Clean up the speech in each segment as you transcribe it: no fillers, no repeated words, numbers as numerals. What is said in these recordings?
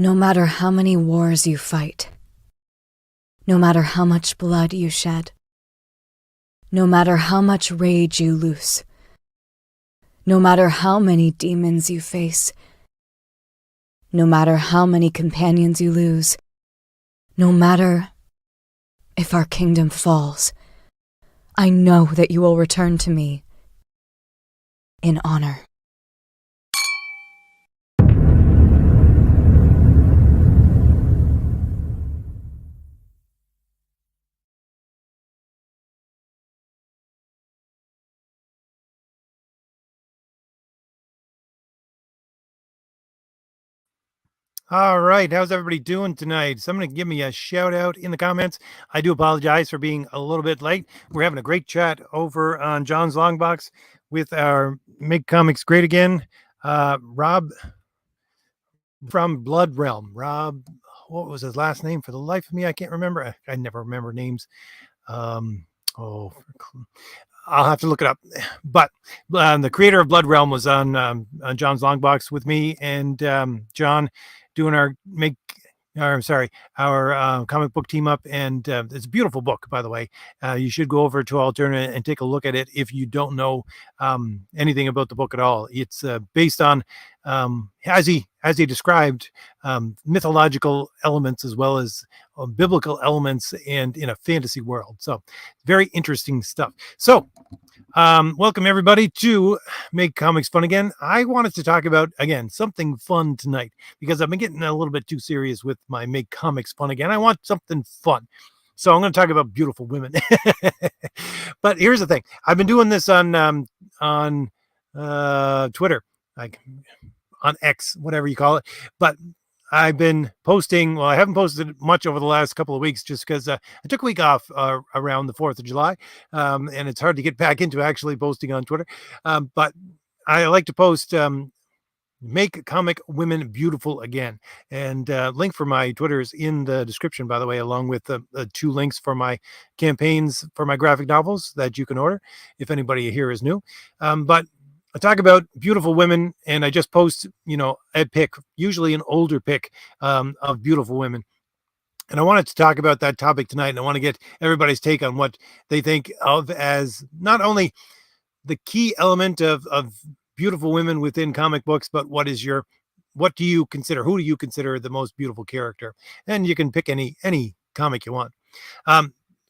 No matter how many wars you fight, no matter how much blood you shed, no matter how much rage you loose, no matter how many demons you face, no matter how many companions you lose, no matter if our kingdom falls, I know that you will return to me in honor. All right, how's everybody doing tonight? Someone give me a shout out in the comments. I do apologize for being a little bit late. We're having a great chat over on John's Longbox with our Make Comics Great Again. Rob from Blood Realm. Rob, what was his last name? For the life of me, I can't remember. I never remember names. Um, oh, I'll have to look it up. But the creator of Blood Realm was on John's Longbox with me and John doing our comic book team up, and it's a beautiful book, by the way. You should go over to Alterna and take a look at it if you don't know anything about the book at all. It's based on, as he described, mythological elements as well as biblical elements, and in a fantasy world. So very interesting stuff. So welcome everybody to Make Comics Fun Again. I wanted to talk about, again, something fun tonight, because I've been getting a little bit too serious with my Make Comics Fun Again. I want something fun. So I'm going to talk about beautiful women. But here's the thing. I've been doing this on Twitter, like on X, whatever you call it. But I've been posting. Well, I haven't posted much over the last couple of weeks just because I took a week off around the 4th of July. And it's hard to get back into actually posting on Twitter. But I like to post Make Comic Women Beautiful Again. And link for my Twitter is in the description, by the way, along with the 2 links for my campaigns for my graphic novels that you can order if anybody here is new. But I talk about beautiful women, and I just post, a pic, usually an older pic of beautiful women. And I wanted to talk about that topic tonight, and I want to get everybody's take on what they think of as not only the key element of beautiful women within comic books, but what do you consider, who do you consider the most beautiful character? And you can pick any comic you want.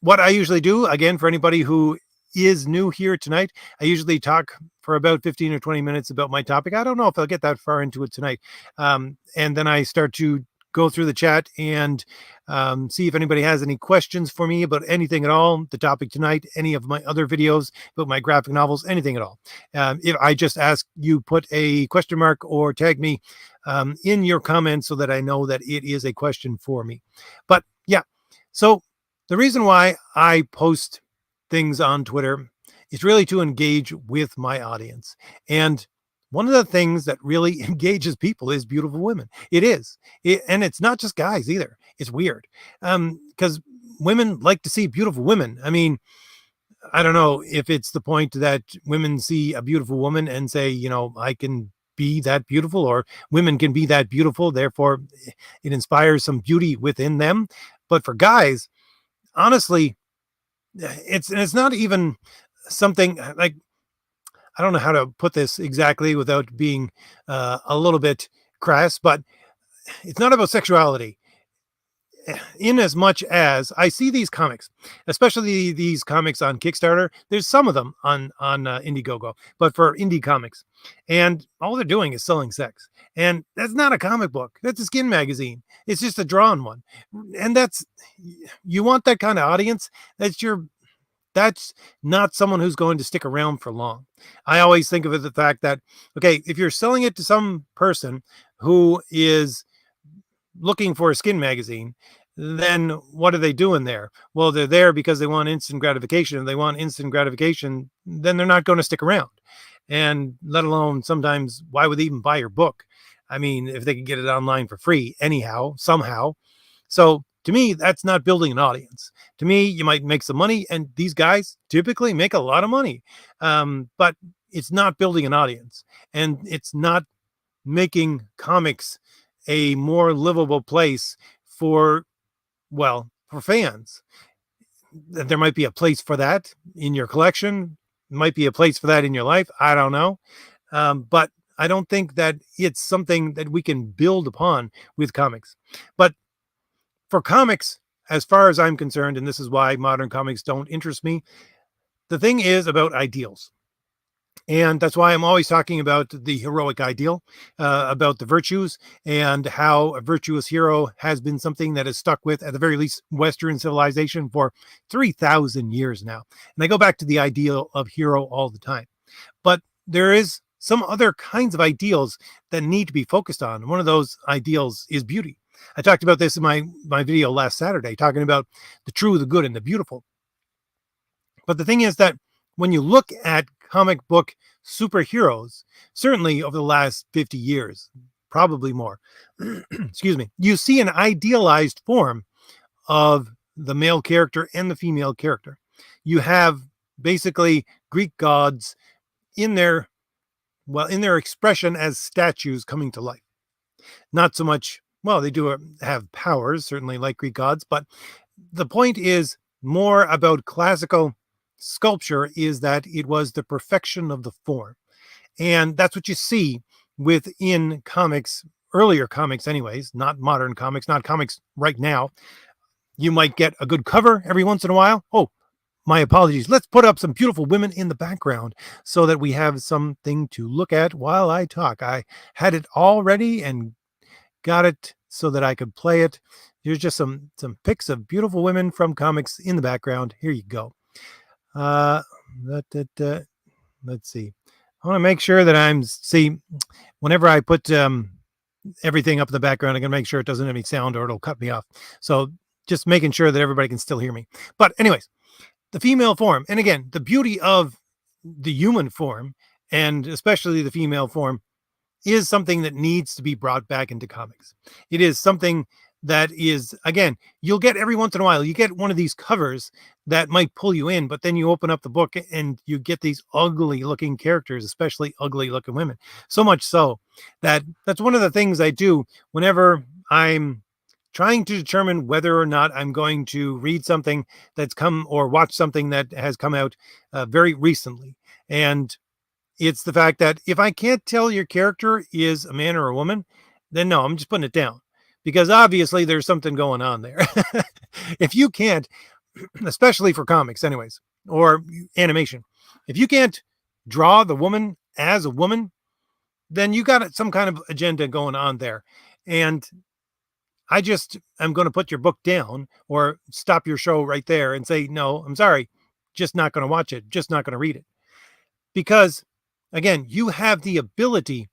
What I usually do, again, for anybody who is new here tonight, I usually talk for about 15 or 20 minutes about my topic. I don't know if I'll get that far into it tonight. And then I start to go through the chat and see if anybody has any questions for me about anything at all, the topic tonight, any of my other videos about my graphic novels, anything at all. If I just ask you put a question mark or tag me in your comments so that I know that it is a question for me. But yeah, so the reason why I post things on Twitter is really to engage with my audience. And one of the things that really engages people is beautiful women. It is. And it's not just guys either. It's weird. Because women like to see beautiful women. I mean, I don't know if it's the point that women see a beautiful woman and say, I can be that beautiful, or women can be that beautiful. Therefore, it inspires some beauty within them. But for guys, honestly, it's not even something like, I don't know how to put this exactly without being a little bit crass, but it's not about sexuality. In as much as I see these comics, especially these comics on Kickstarter, there's some of them on Indiegogo, but for indie comics, and all they're doing is selling sex, and that's not a comic book. That's a skin magazine. It's just a drawn one, and you want that kind of audience. That's not someone who's going to stick around for long. I always think of it the fact that, okay, if you're selling it to some person who is looking for a skin magazine, then what are they doing there? Well, they're there because they want instant gratification. If they want instant gratification, then they're not going to stick around. And let alone, sometimes, why would they even buy your book? I mean, if they can get it online for free anyhow, somehow. So to me, that's not building an audience. To me, you might make some money, and these guys typically make a lot of money, but it's not building an audience, and it's not making comics a more livable place for, well, for fans. There might be a place for that in your collection, might be a place for that in your life. I don't know. But I don't think that it's something that we can build upon with comics. But for comics, as far as I'm concerned, and this is why modern comics don't interest me, the thing is about ideals. And that's why I'm always talking about the heroic ideal, about the virtues, and how a virtuous hero has been something that is stuck with, at the very least, Western civilization for 3,000 years now. And I go back to the ideal of hero all the time. But there is some other kinds of ideals that need to be focused on. One of those ideals is beauty. I talked about this in my video last Saturday, talking about the true, the good, and the beautiful. But the thing is that when you look at comic book superheroes, certainly over the last 50 years, probably more, excuse me, you see an idealized form of the male character and the female character. You have basically Greek gods in their, well, in their expression as statues coming to life. Not so much, well, they do have powers, certainly like Greek gods, but the point is more about classical sculpture is that it was the perfection of the form. And that's what you see within comics, earlier comics, anyways, not modern comics, not comics right now. You might get a good cover every once in a while. Oh, my apologies. Let's put up some beautiful women in the background so that we have something to look at while I talk. I had it all ready and got it so that I could play it. Here's just some pics of beautiful women from comics in the background. Here you go. Uh, let's see. I want to make sure that whenever I put everything up in the background, I'm going to make sure it doesn't have any sound or it'll cut me off. So just making sure that everybody can still hear me. But anyways, the female form. And again, the beauty of the human form, and especially the female form, is something that needs to be brought back into comics. It is something that is, again, you'll get every once in a while, you get one of these covers that might pull you in, but then you open up the book and you get these ugly looking characters, especially ugly looking women. So much so that that's one of the things I do whenever I'm trying to determine whether or not I'm going to read something that's come or watch something that has come out very recently. And it's the fact that if I can't tell your character is a man or a woman, then no, I'm just putting it down because obviously there's something going on there. If you can't, especially for comics, anyways, or animation, if you can't draw the woman as a woman, then you got some kind of agenda going on there. And I'm going to put your book down or stop your show right there and say, no, I'm sorry, just not going to watch it, just not going to read it. Because again, you have the ability.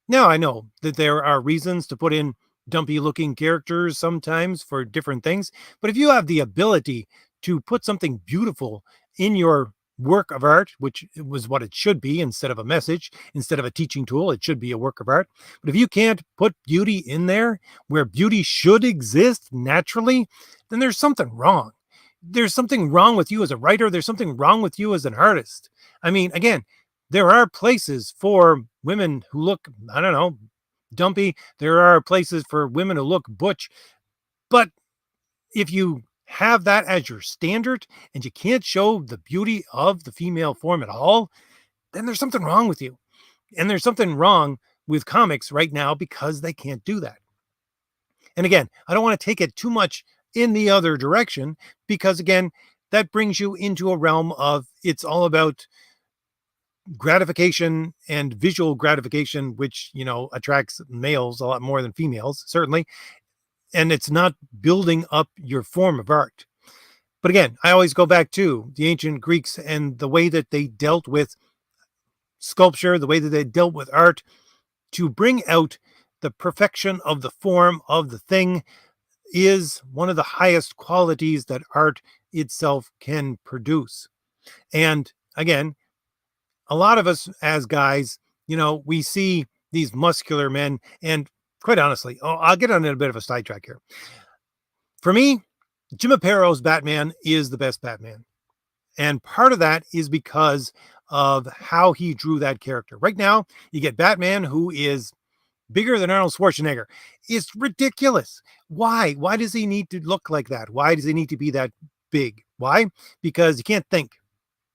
Now I know that there are reasons to put in dumpy looking characters sometimes for different things, but if you have the ability to put something beautiful in your work of art, which was what it should be instead of a message, instead of a teaching tool, it should be a work of art. But if you can't put beauty in there where beauty should exist naturally, then there's something wrong. There's something wrong with you as a writer. There's something wrong with you as an artist. I mean, again, there are places for women who look, I don't know, dumpy. There are places for women who look butch. But if you have that as your standard and you can't show the beauty of the female form at all, then there's something wrong with you. And there's something wrong with comics right now because they can't do that. And again, I don't want to take it too much in the other direction because, again, that brings you into a realm of it's all about gratification and visual gratification, which, attracts males a lot more than females, certainly. And it's not building up your form of art. But again, I always go back to the ancient Greeks and the way that they dealt with sculpture, the way that they dealt with art to bring out the perfection of the form of the thing is one of the highest qualities that art itself can produce. And again, a lot of us as guys, we see these muscular men, and quite honestly, I'll get on a bit of a sidetrack here. For me, Jim Apato's Batman is the best Batman. And part of that is because of how he drew that character. Right now, you get Batman, who is bigger than Arnold Schwarzenegger. It's ridiculous. Why? Why does he need to look like that? Why does he need to be that big? Why? Because he can't think.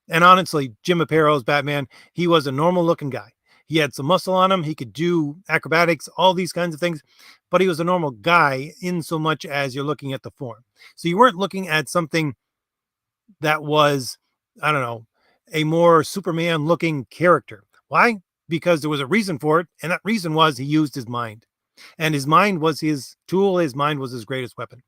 And honestly, Jim Apato's Batman, he was a normal looking guy. He had some muscle on him. He could do acrobatics, all these kinds of things, but he was a normal guy in so much as you're looking at the form. So you weren't looking at something that was, I don't know, a more Superman looking character. Why? Because there was a reason for it. And that reason was he used his mind. And his mind was his tool. His mind was his greatest weapon.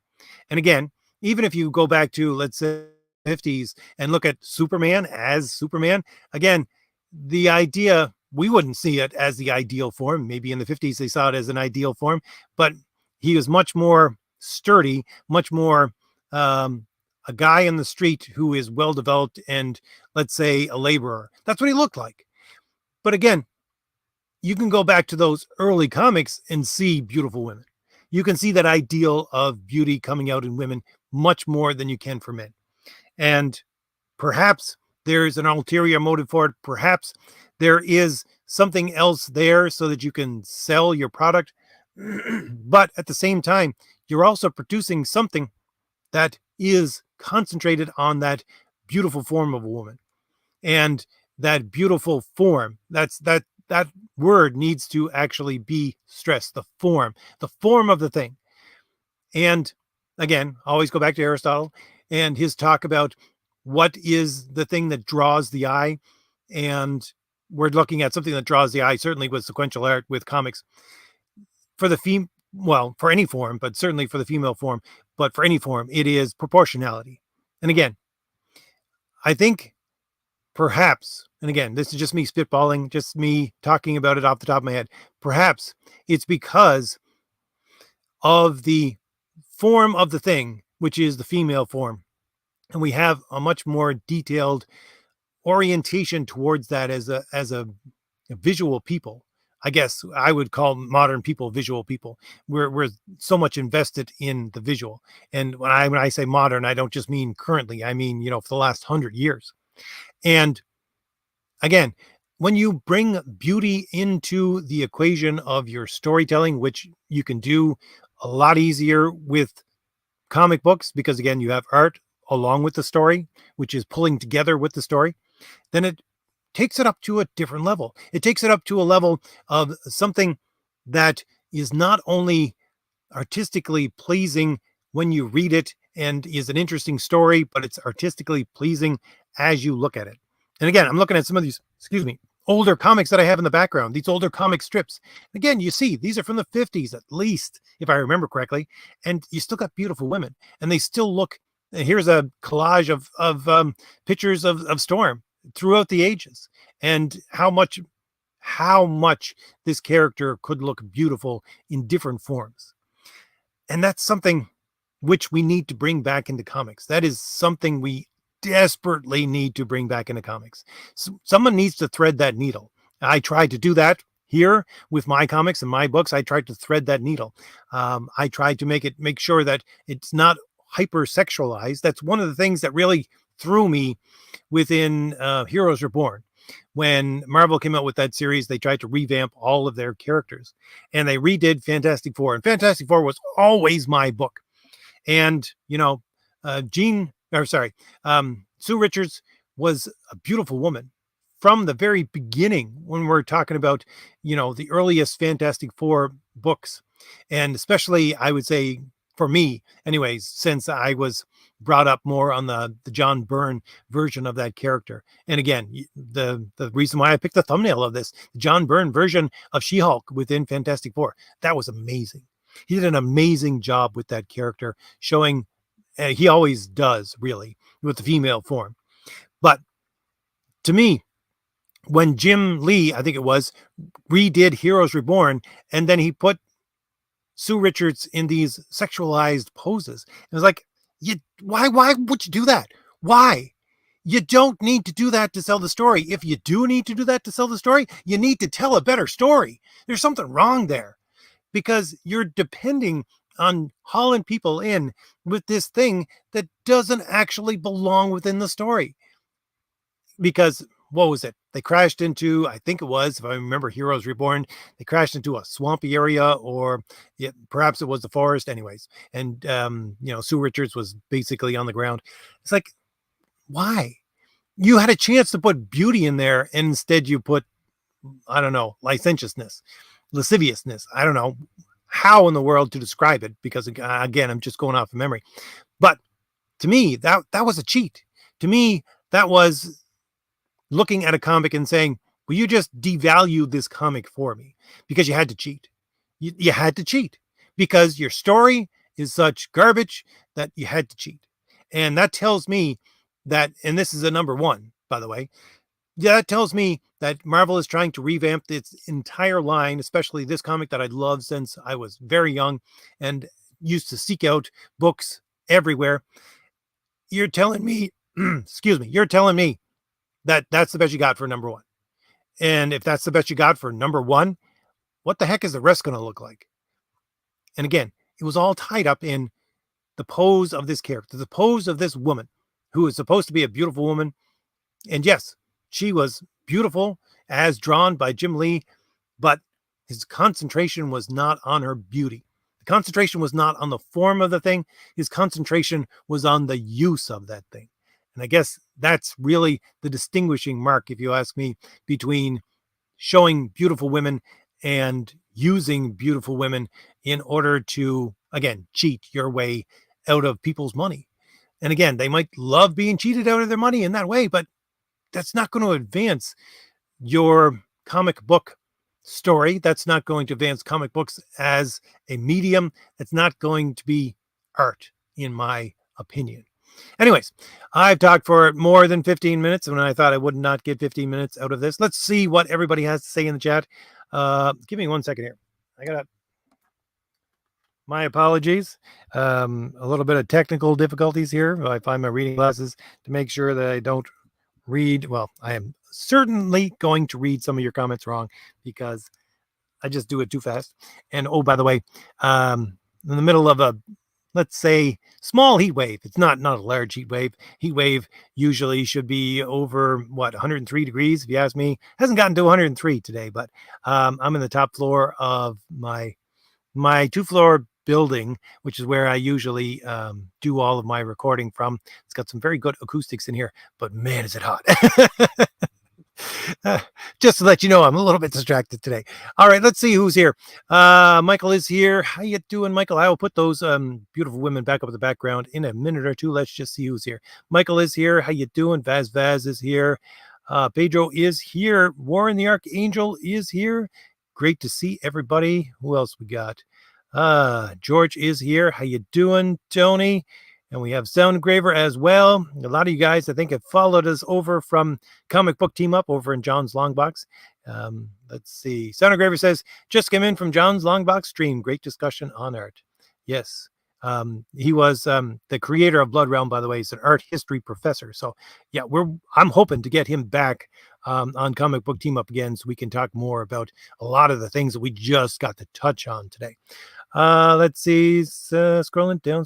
And again, even if you go back to, let's say, 50s and look at Superman as Superman, again, the idea, we wouldn't see it as the ideal form. Maybe in the 50s they saw it as an ideal form, but he was much more sturdy, much more a guy in the street who is well developed and, let's say, a laborer. That's what he looked like. But again, you can go back to those early comics and see beautiful women. You can see that ideal of beauty coming out in women much more than you can for men. And perhaps there's an ulterior motive for it. Perhaps there is something else there so that you can sell your product. But at the same time, you're also producing something that is concentrated on that beautiful form of a woman. And that beautiful form, that word needs to actually be stressed, the form of the thing. And again, always go back to Aristotle and his talk about what is the thing that draws the eye. And we're looking at something that draws the eye, certainly with sequential art, with comics. For the well, for any form, but certainly for the female form, but for any form, it is proportionality. And again, I think perhaps, and again, this is just me spitballing, just me talking about it off the top of my head, perhaps it's because of the form of the thing, which is the female form. And we have a much more detailed orientation towards that as a visual people. I guess I would call modern people visual people. We're so much invested in the visual. And when I say modern, I don't just mean currently. I mean, for the last 100 years. And again, when you bring beauty into the equation of your storytelling, which you can do a lot easier with comic books, because again, you have art along with the story, which is pulling together with the story, then it takes it up to a different level. It takes it up to a level of something that is not only artistically pleasing when you read it and is an interesting story, but it's artistically pleasing as you look at it. And again, I'm looking at some of these, excuse me, older comics that I have in the background, these older comic strips. Again, you see, these are from the 50s at least, if I remember correctly, and you still got beautiful women, and they still look. Here's a collage of pictures of Storm throughout the ages, and how much this character could look beautiful in different forms. And that's something which we need to bring back into comics. That is something we desperately need to bring back into comics. So someone needs to thread that needle. I tried to do that here with my comics and my books. I tried to thread that needle. I tried to make sure that it's not hypersexualized. That's one of the things that really threw me within Heroes Reborn. When Marvel came out with that series, they tried to revamp all of their characters, and they redid Fantastic Four. And Fantastic Four was always my book. And Sue Richards was a beautiful woman from the very beginning. When we're talking about the earliest Fantastic Four books, and especially I would say for me, anyways, since I was brought up more on the John Byrne version of that character. And again, the reason why I picked the thumbnail of this, the John Byrne version of She-Hulk within Fantastic Four, that was amazing. He did an amazing job with that character, showing he always does really with the female form. But to me, when Jim Lee, I think it was, redid Heroes Reborn, and then he put Sue Richards in these sexualized poses, it was like, why would you do that? Why? You don't need to do that to sell the story. If you do need to do that to sell the story, you need to tell a better story. There's something wrong there, because you're depending on hauling people in with this thing that doesn't actually belong within the story. Because what was it? They crashed into, I think it was, if I remember Heroes Reborn, they crashed into a swampy area, or perhaps it was the forest anyways. And, Sue Richards was basically on the ground. It's like, why? You had a chance to put beauty in there, and instead you put, I don't know, licentiousness, lasciviousness. I don't know how in the world to describe it, because again, I'm just going off of memory. But to me, that was a cheat. To me, that was looking at a comic and saying, will you just devalue this comic for me? Because you had to cheat. You had to cheat because your story is such garbage that you had to cheat. And that tells me that, and this is a number one, by the way, yeah, that tells me that Marvel is trying to revamp its entire line, especially this comic that I loved since I was very young and used to seek out books everywhere. You're telling me, excuse me, you're telling me that that's the best you got for number one. And if that's the best you got for number one, what the heck is the rest going to look like? And again, it was all tied up in the pose of this character, the pose of this woman who is supposed to be a beautiful woman. And yes, she was beautiful as drawn by Jim Lee, but his concentration was not on her beauty. The concentration was not on the form of the thing. His concentration was on the use of that thing. And I guess that's really the distinguishing mark, if you ask me, between showing beautiful women and using beautiful women in order to, again, cheat your way out of people's money. And again, they might love being cheated out of their money in that way, but that's not going to advance your comic book story. That's not going to advance comic books as a medium. That's not going to be art, in my opinion. Anyways, I've talked for more than 15 minutes, and I thought I would not get 15 minutes out of this. Let's see what everybody has to say in the chat. Give me 1 second here. I got my apologies. A little bit of technical difficulties here. I find my reading glasses to make sure that I don't read. Well, I am certainly going to read some of your comments wrong because I just do it too fast. And oh, by the way, in the middle of a, let's say, small heat wave. It's not a large heat wave. Heat wave usually should be over 103 degrees. If you ask me, hasn't gotten to 103 today, but I'm in the top floor of my 2-floor building, which is where I usually do all of my recording from. It's got some very good acoustics in here, but man, is it hot. Just to let you know, I'm a little bit distracted today. All right, let's see who's here. Michael is here. How you doing, Michael? I will put those beautiful women back up in the background in a minute or two. Let's just see who's here. Michael is here. How you doing? Vaz is here. Pedro is here. Warren the Archangel is here. Great to see everybody. Who else we got? George is here. How you doing, Tony? And we have Sound Engraver as well. A lot of you guys, I think, have followed us over from Comic Book Team Up over in John's Longbox. Let's see. Sound Engraver says, just came in from John's Longbox stream. Great discussion on art. Yes. He was the creator of Blood Realm, by the way. He's an art history professor. So, yeah, I'm hoping to get him back on Comic Book Team Up again so we can talk more about a lot of the things that we just got to touch on today. Let's see. Scrolling down.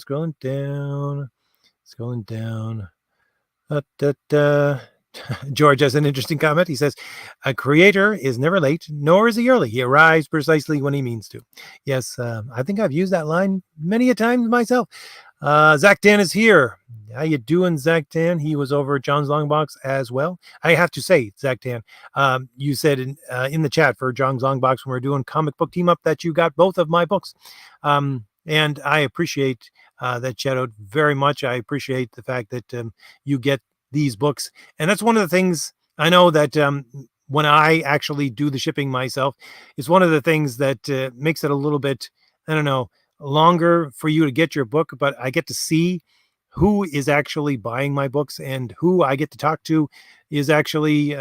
George has an interesting comment. He says, a creator is never late, nor is he early. He arrives precisely when he means to. Yes, I think I've used that line many a time myself. Zach Dan is here. How you doing, Zach Dan? He was over at John's Longbox as well. I have to say, Zach Dan, you said in the chat for John's Longbox when we're doing Comic Book Team Up that you got both of my books. And I appreciate that shout out very much. I appreciate the fact that you get these books. And that's one of the things I know that when I actually do the shipping myself, it's one of the things that makes it a little bit, I don't know, longer for you to get your book, but I get to see who is actually buying my books and who I get to talk to is actually,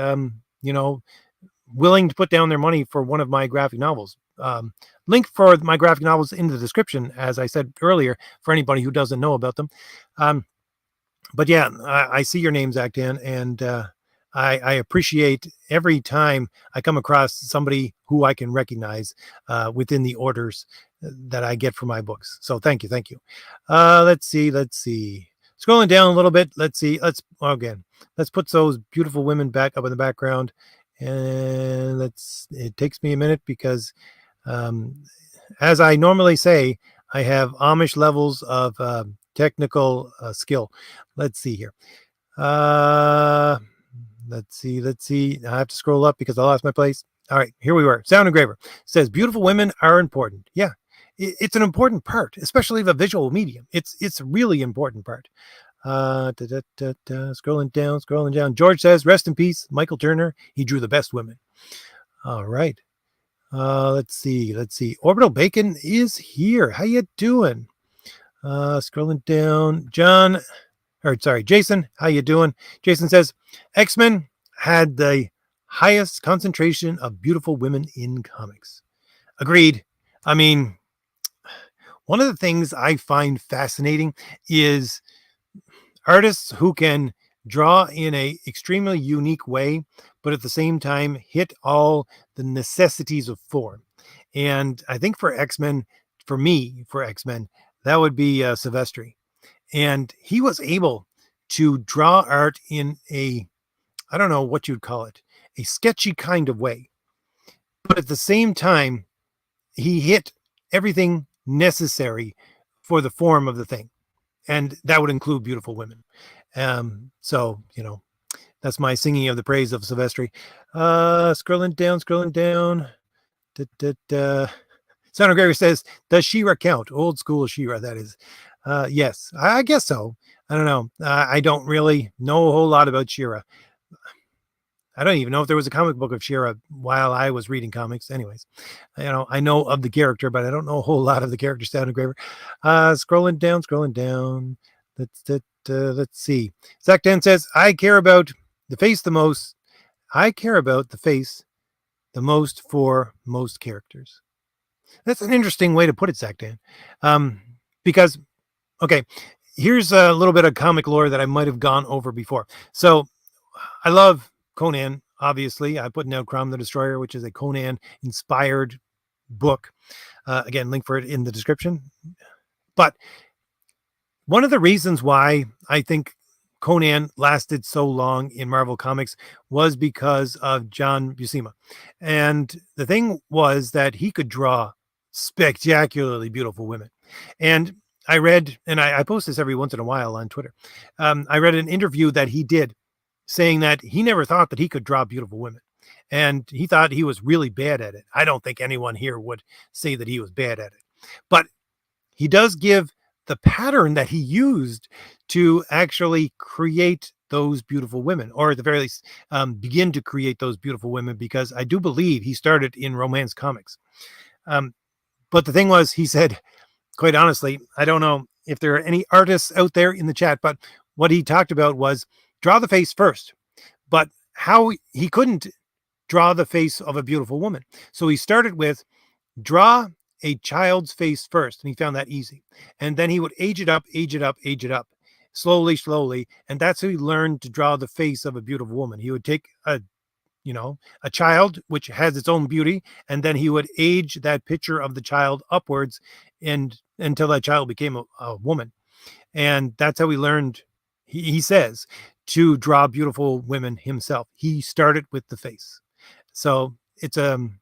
willing to put down their money for one of my graphic novels. Link for my graphic novels in the description, as I said earlier, for anybody who doesn't know about them. But yeah, I see your name, Zach Dan, and I appreciate every time I come across somebody who I can recognize within the orders that I get for my books. So thank you. Let's see. Scrolling down a little bit, let's see. Let's put those beautiful women back up in the background, and it takes me a minute because, um, as I normally say, I have Amish levels of technical skill. Let's see here. Uh, let's see. I have to scroll up because I lost my place. All right, here we were. Sound engraver says beautiful women are important. Yeah, it's an important part, especially the visual medium. It's a really important part. Scrolling down. George says, rest in peace, Michael Turner. He drew the best women. All right. Let's see. Orbital Bacon is here. How you doing? Scrolling down. Jason, how you doing? Jason says, X-Men had the highest concentration of beautiful women in comics. Agreed. I mean, one of the things I find fascinating is artists who can draw in a extremely unique way, but at the same time hit all the necessities of form. And I think for X-Men, for X-Men, that would be Silvestri. And he was able to draw art in I don't know what you'd call it, a sketchy kind of way. But at the same time, he hit everything necessary for the form of the thing. And that would include beautiful women. So, that's my singing of the praise of Silvestri. Scrolling down. Sound Engraver says, does She-Ra count? Old school She-Ra, that is. Yes, I guess so. I don't know. I don't really know a whole lot about She-Ra. I don't even know if there was a comic book of She-Ra while I was reading comics. Anyways, I know of the character, but I don't know a whole lot of the character. Sound Engraver. Scrolling down. Let's see. Zach Dan says, I care about the face the most. I care about the face the most for most characters. That's an interesting way to put it, Zach Dan. Because, okay, here's a little bit of comic lore that I might have gone over before. So I love Conan, obviously. I put down Crom the Destroyer, which is a Conan-inspired book. Again, link for it in the description. But one of the reasons why I think Conan lasted so long in Marvel Comics was because of John Buscema. And the thing was that he could draw spectacularly beautiful women. And I read, and I post this every once in a while on Twitter. I read an interview that he did saying that he never thought that he could draw beautiful women. And he thought he was really bad at it. I don't think anyone here would say that he was bad at it. But he does give the pattern that he used to actually create those beautiful women, or at the very least begin to create those beautiful women, because I do believe he started in romance comics. But the thing was, he said, quite honestly, I don't know if there are any artists out there in the chat, but what he talked about was draw the face first, but how he couldn't draw the face of a beautiful woman. So he started with draw a child's face first, and he found that easy. And then he would age it up, slowly. And that's how he learned to draw the face of a beautiful woman. He would take a child, which has its own beauty, and then he would age that picture of the child upwards and until that child became a woman. And that's how he learned, he says, to draw beautiful women himself. He started with the face. So it's an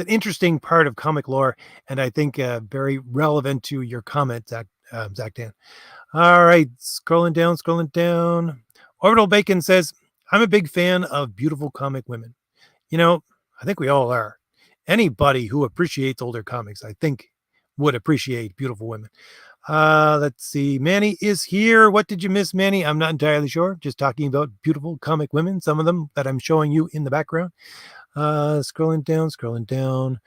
interesting part of comic lore, and I think very relevant to your comment, Zach Dan. All right, scrolling down. Orbital Bacon says, I'm a big fan of beautiful comic women. I think we all are. Anybody who appreciates older comics, I think, would appreciate beautiful women. Let's see. Manny is here. What did you miss, Manny? I'm not entirely sure. Just talking about beautiful comic women, some of them that I'm showing you in the background. Scrolling down.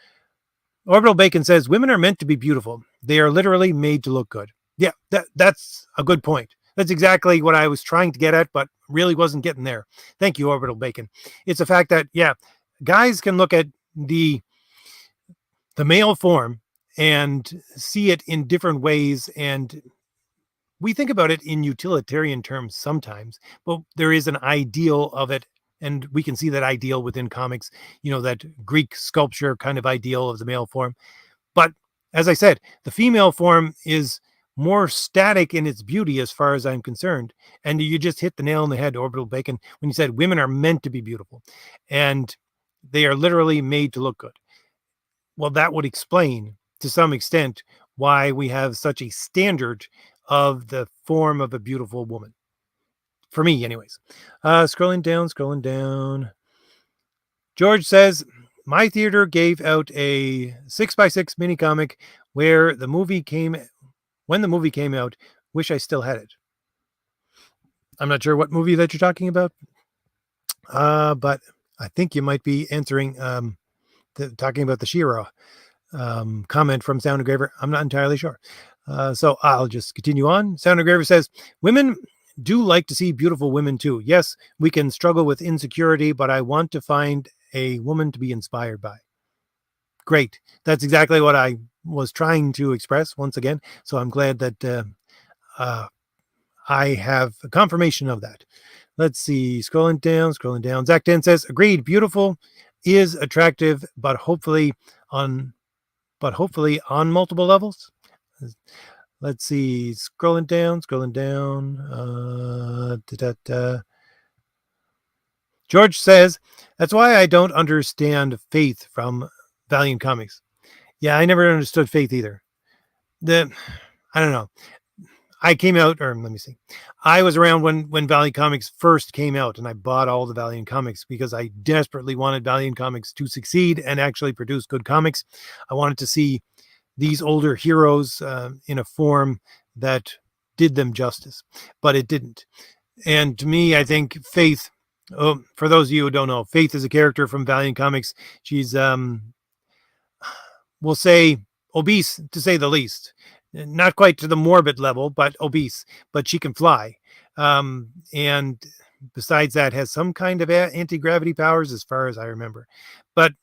Orbital Bacon says, women are meant to be beautiful. They are literally made to look good. Yeah, that's a good point. That's exactly what I was trying to get at, but really wasn't getting there. Thank you, Orbital Bacon. It's a fact that, yeah, guys can look at the male form and see it in different ways, and we think about it in utilitarian terms sometimes, but there is an ideal of it, and we can see that ideal within comics, that Greek sculpture kind of ideal of the male form. But as I said, the female form is more static in its beauty as far as I'm concerned. And you just hit the nail on the head, Orbital Bacon, when you said women are meant to be beautiful and they are literally made to look good. Well, that would explain to some extent why we have such a standard of the form of a beautiful woman. For me, anyways. Scrolling down, scrolling down. George says, my theater gave out a 6x6 mini comic where the movie came when the movie came out. Wish I still had it. I'm not sure what movie that you're talking about, but I think you might be answering talking about the She-Ra comment from Sound Engraver. I'm not entirely sure. So I'll just continue on. Sound Engraver says, women do like to see beautiful women too. Yes, we can struggle with insecurity, but I want to find a woman to be inspired by. Great. That's exactly what I was trying to express once again. So I'm glad that I have a confirmation of that. Let's see. Scrolling down, scrolling down. Zach 10 says, agreed. Beautiful is attractive, but hopefully on multiple levels. Let's see. Scrolling down, scrolling down. George says, that's why I don't understand Faith from Valiant Comics. Yeah, I never understood Faith either. I don't know. I came out, or let me see. I was around when Valiant Comics first came out, and I bought all the Valiant Comics because I desperately wanted Valiant Comics to succeed and actually produce good comics. I wanted to see these older heroes in a form that did them justice, but it didn't. And to me, I think Faith, for those of you who don't know, Faith is a character from Valiant Comics. She's, we'll say, obese to say the least. Not quite to the morbid level, but obese, but she can fly. And besides that, has some kind of anti-gravity powers as far as I remember. But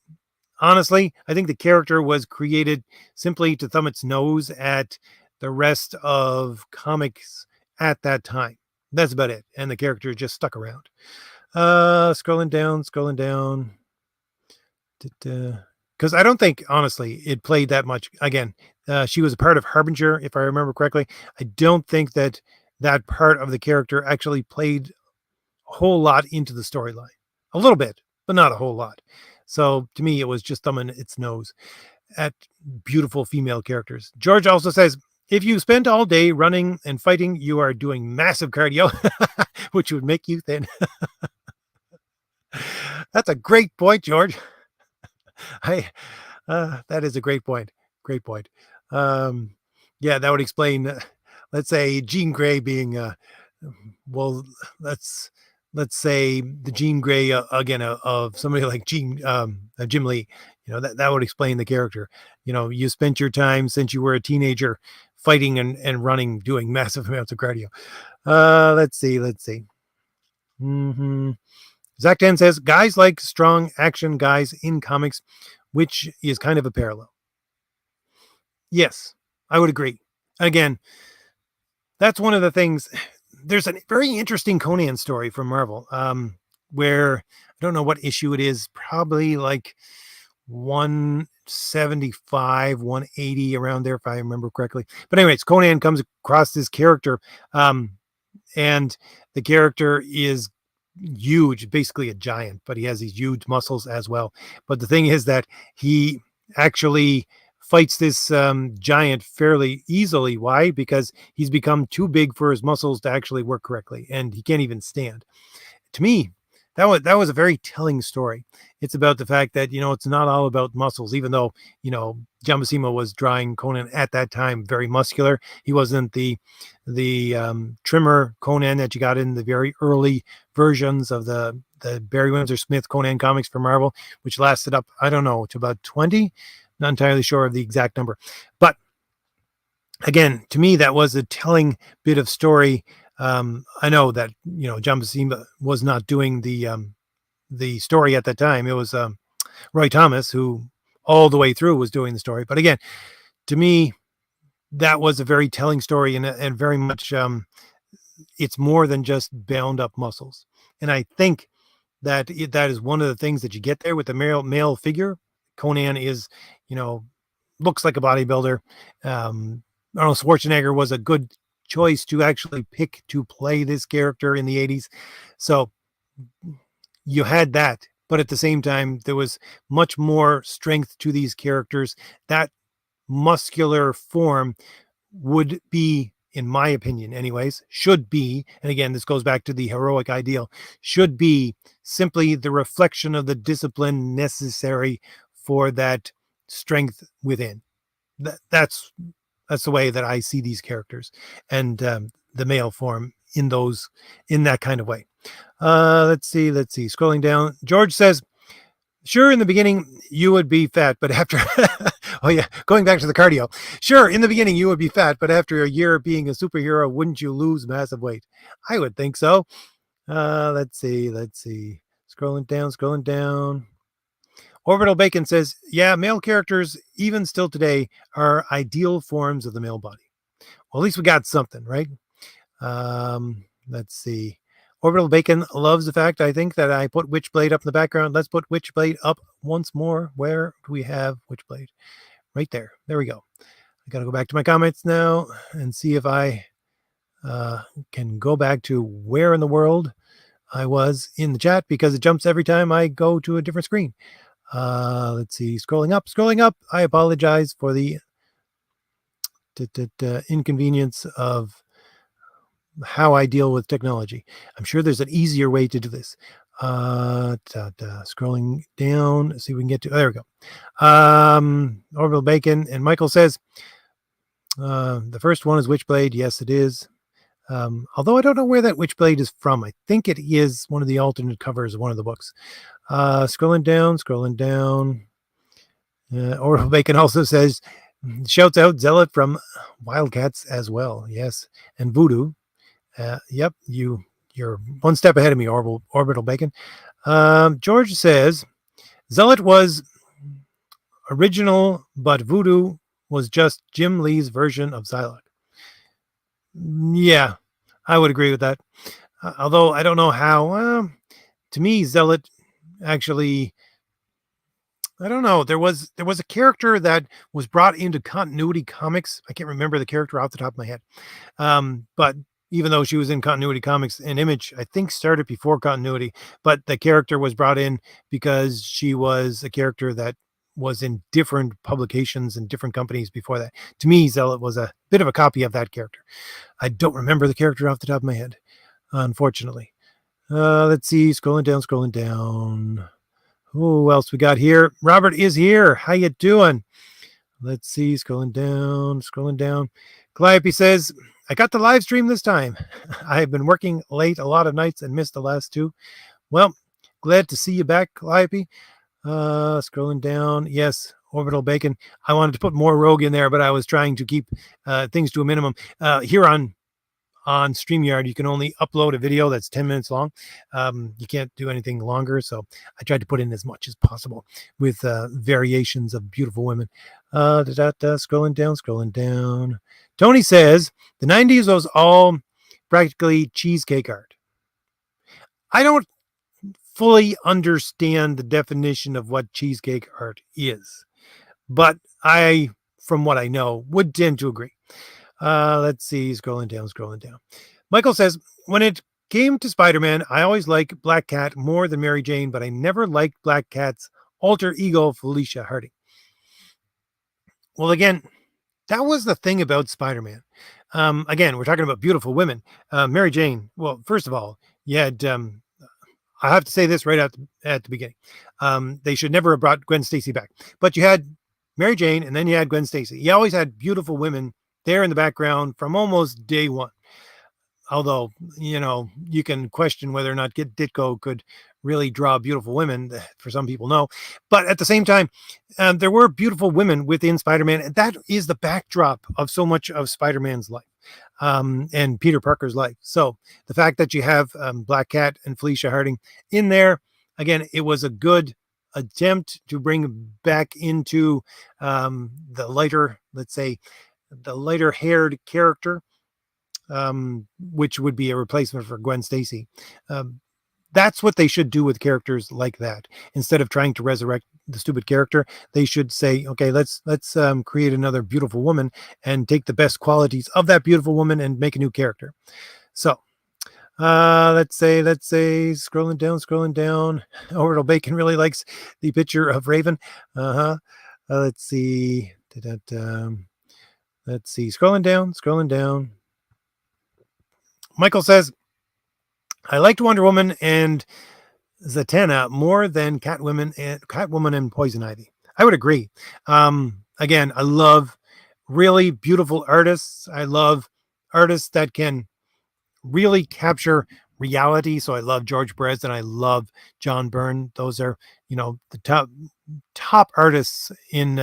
honestly, I think the character was created simply to thumb its nose at the rest of comics at that time. That's about it. And the character just stuck around. Scrolling down, scrolling down. Because I don't think, honestly, it played that much. Again, she was a part of Harbinger, if I remember correctly. I don't think that that part of the character actually played a whole lot into the storyline. A little bit, but not a whole lot. So to me, it was just thumbing its nose at beautiful female characters. George also says, if you spent all day running and fighting, you are doing massive cardio, which would make you thin. That's a great point, George. That is a great point. Great point. Yeah, that would explain, let's say, Jean Grey being, well, let's say the Jean Grey again of somebody like Jim Lee. You know, that would explain the character. You know, you spent your time since you were a teenager fighting and running, doing massive amounts of cardio. Let's see. Mm-hmm. Zach 10 says, guys like strong action guys in comics, which is kind of a parallel. Yes, I would agree. Again, that's one of the things. There's a very interesting Conan story from Marvel, where I don't know what issue it is, probably like 175, 180 around there, if I remember correctly. But anyways, Conan comes across this character, and the character is huge, basically a giant, but he has these huge muscles as well. But the thing is that he actually fights this giant fairly easily. Why? Because he's become too big for his muscles to actually work correctly, and he can't even stand. To me, that was a very telling story. It's about the fact that, you know, it's not all about muscles, even though, you know, John Buscema was drawing Conan at that time very muscular. He wasn't the trimmer Conan that you got in the very early versions of the Barry Windsor Smith Conan comics for Marvel, which lasted up, I don't know, to about 20. Not entirely sure of the exact number. But again, to me, that was a telling bit of story. I know that, you know, John Buscema was not doing the story at that time. It was Roy Thomas who all the way through was doing the story. But again, to me, that was a very telling story, and very much it's more than just bound up muscles. And I think that that is one of the things that you get there with the male figure. Conan is, you know, looks like a bodybuilder. Arnold Schwarzenegger was a good choice to actually pick to play this character in the 80s. So you had that, but at the same time, there was much more strength to these characters. That muscular form would be, in my opinion, anyways, should be, and again, this goes back to the heroic ideal, should be simply the reflection of the discipline necessary for that strength within. That's the way that I see these characters, and the male form in that kind of way. Let's see. Scrolling down, George says, "Sure, in the beginning you would be fat, but after oh yeah, going back to the cardio. Sure, in the beginning you would be fat, but after a year of being a superhero, wouldn't you lose massive weight?" I would think so. Let's see. Scrolling down. Orbital Bacon says, "Yeah, male characters, even still today, are ideal forms of the male body." Well, at least we got something, right? Let's see. Orbital Bacon loves the fact, I think, that I put Witchblade up in the background. Let's put Witchblade up once more. Where do we have Witchblade? Right there. There we go. I got to go back to my comments now and see if I can go back to where in the world I was in the chat, because it jumps every time I go to a different screen. Let's see. Scrolling up. I apologize for the inconvenience of how I deal with technology. I'm sure there's an easier way to do this. Scrolling down, see if we can get to, there we go. Orbital Bacon, and Michael says, the first one is Witchblade. Yes, it is. Although I don't know where that Witchblade is from. I think it is one of the alternate covers of one of the books. Scrolling down. Orbital Bacon also says, shouts out Zealot from Wildcats as well. Yes. And Voodoo. Yep, you're one step ahead of me, Orbital Bacon. George says, Zealot was original, but Voodoo was just Jim Lee's version of Psylocke. Yeah, I would agree with that. Although I don't know how. To me, Zealot actually, I don't know. There was a character that was brought into continuity comics. I can't remember the character off the top of my head. But even though she was in continuity comics, and Image, I think, started before continuity, but the character was brought in because she was a character that was in different publications and different companies before that. To me, Zealot was a bit of a copy of that character. I don't remember the character off the top of my head, unfortunately. Let's see, scrolling down. Who else we got here? Robert is here. How you doing? Let's see, scrolling down. Calliope says, I got the live stream this time. I've been working late a lot of nights and missed the last two. Well, glad to see you back, Calliope. Scrolling down. Yes, Orbital Bacon. I wanted to put more Rogue in there, but I was trying to keep things to a minimum. Here on StreamYard, you can only upload a video that's 10 minutes long. You can't do anything longer, so I tried to put in as much as possible with variations of beautiful women. Scrolling down. Tony says, the 90s was all practically cheesecake art. I don't fully understand the definition of what cheesecake art is, but I, from what I know, would tend to agree. Let's see, scrolling down. Michael says, when it came to Spider-Man, I always liked Black Cat more than Mary Jane, but I never liked Black Cat's alter ego, Felicia Hardy. Well, again, that was the thing about Spider-Man. Again, we're talking about beautiful women. Mary Jane, well, first of all, you had, I have to say this right at the beginning. They should never have brought Gwen Stacy back. But you had Mary Jane, and then you had Gwen Stacy. You always had beautiful women there in the background from almost day one. Although, you can question whether or not Ditko could really draw beautiful women. For some people, no. But at the same time, there were beautiful women within Spider-Man. And that is the backdrop of so much of Spider-Man's life and Peter Parker's life. So the fact that you have Black Cat and Felicia Harding in there, again, it was a good attempt to bring back into the lighter, let's say, the lighter haired character, which would be a replacement for Gwen Stacy. that's what they should do with characters like that. Instead of trying to resurrect the stupid character, they should say, okay, let's create another beautiful woman and take the best qualities of that beautiful woman and make a new character. So let's say scrolling down. Orbital Bacon really likes the picture of Raven. Uh-huh. Let's see. Let's see. Scrolling down. Michael says, I liked Wonder Woman and Zatanna more than Catwoman and Poison Ivy. I would agree. Again, I love really beautiful artists. I love artists that can really capture reality. So I love George Perez and I love John Byrne. Those are, the top artists in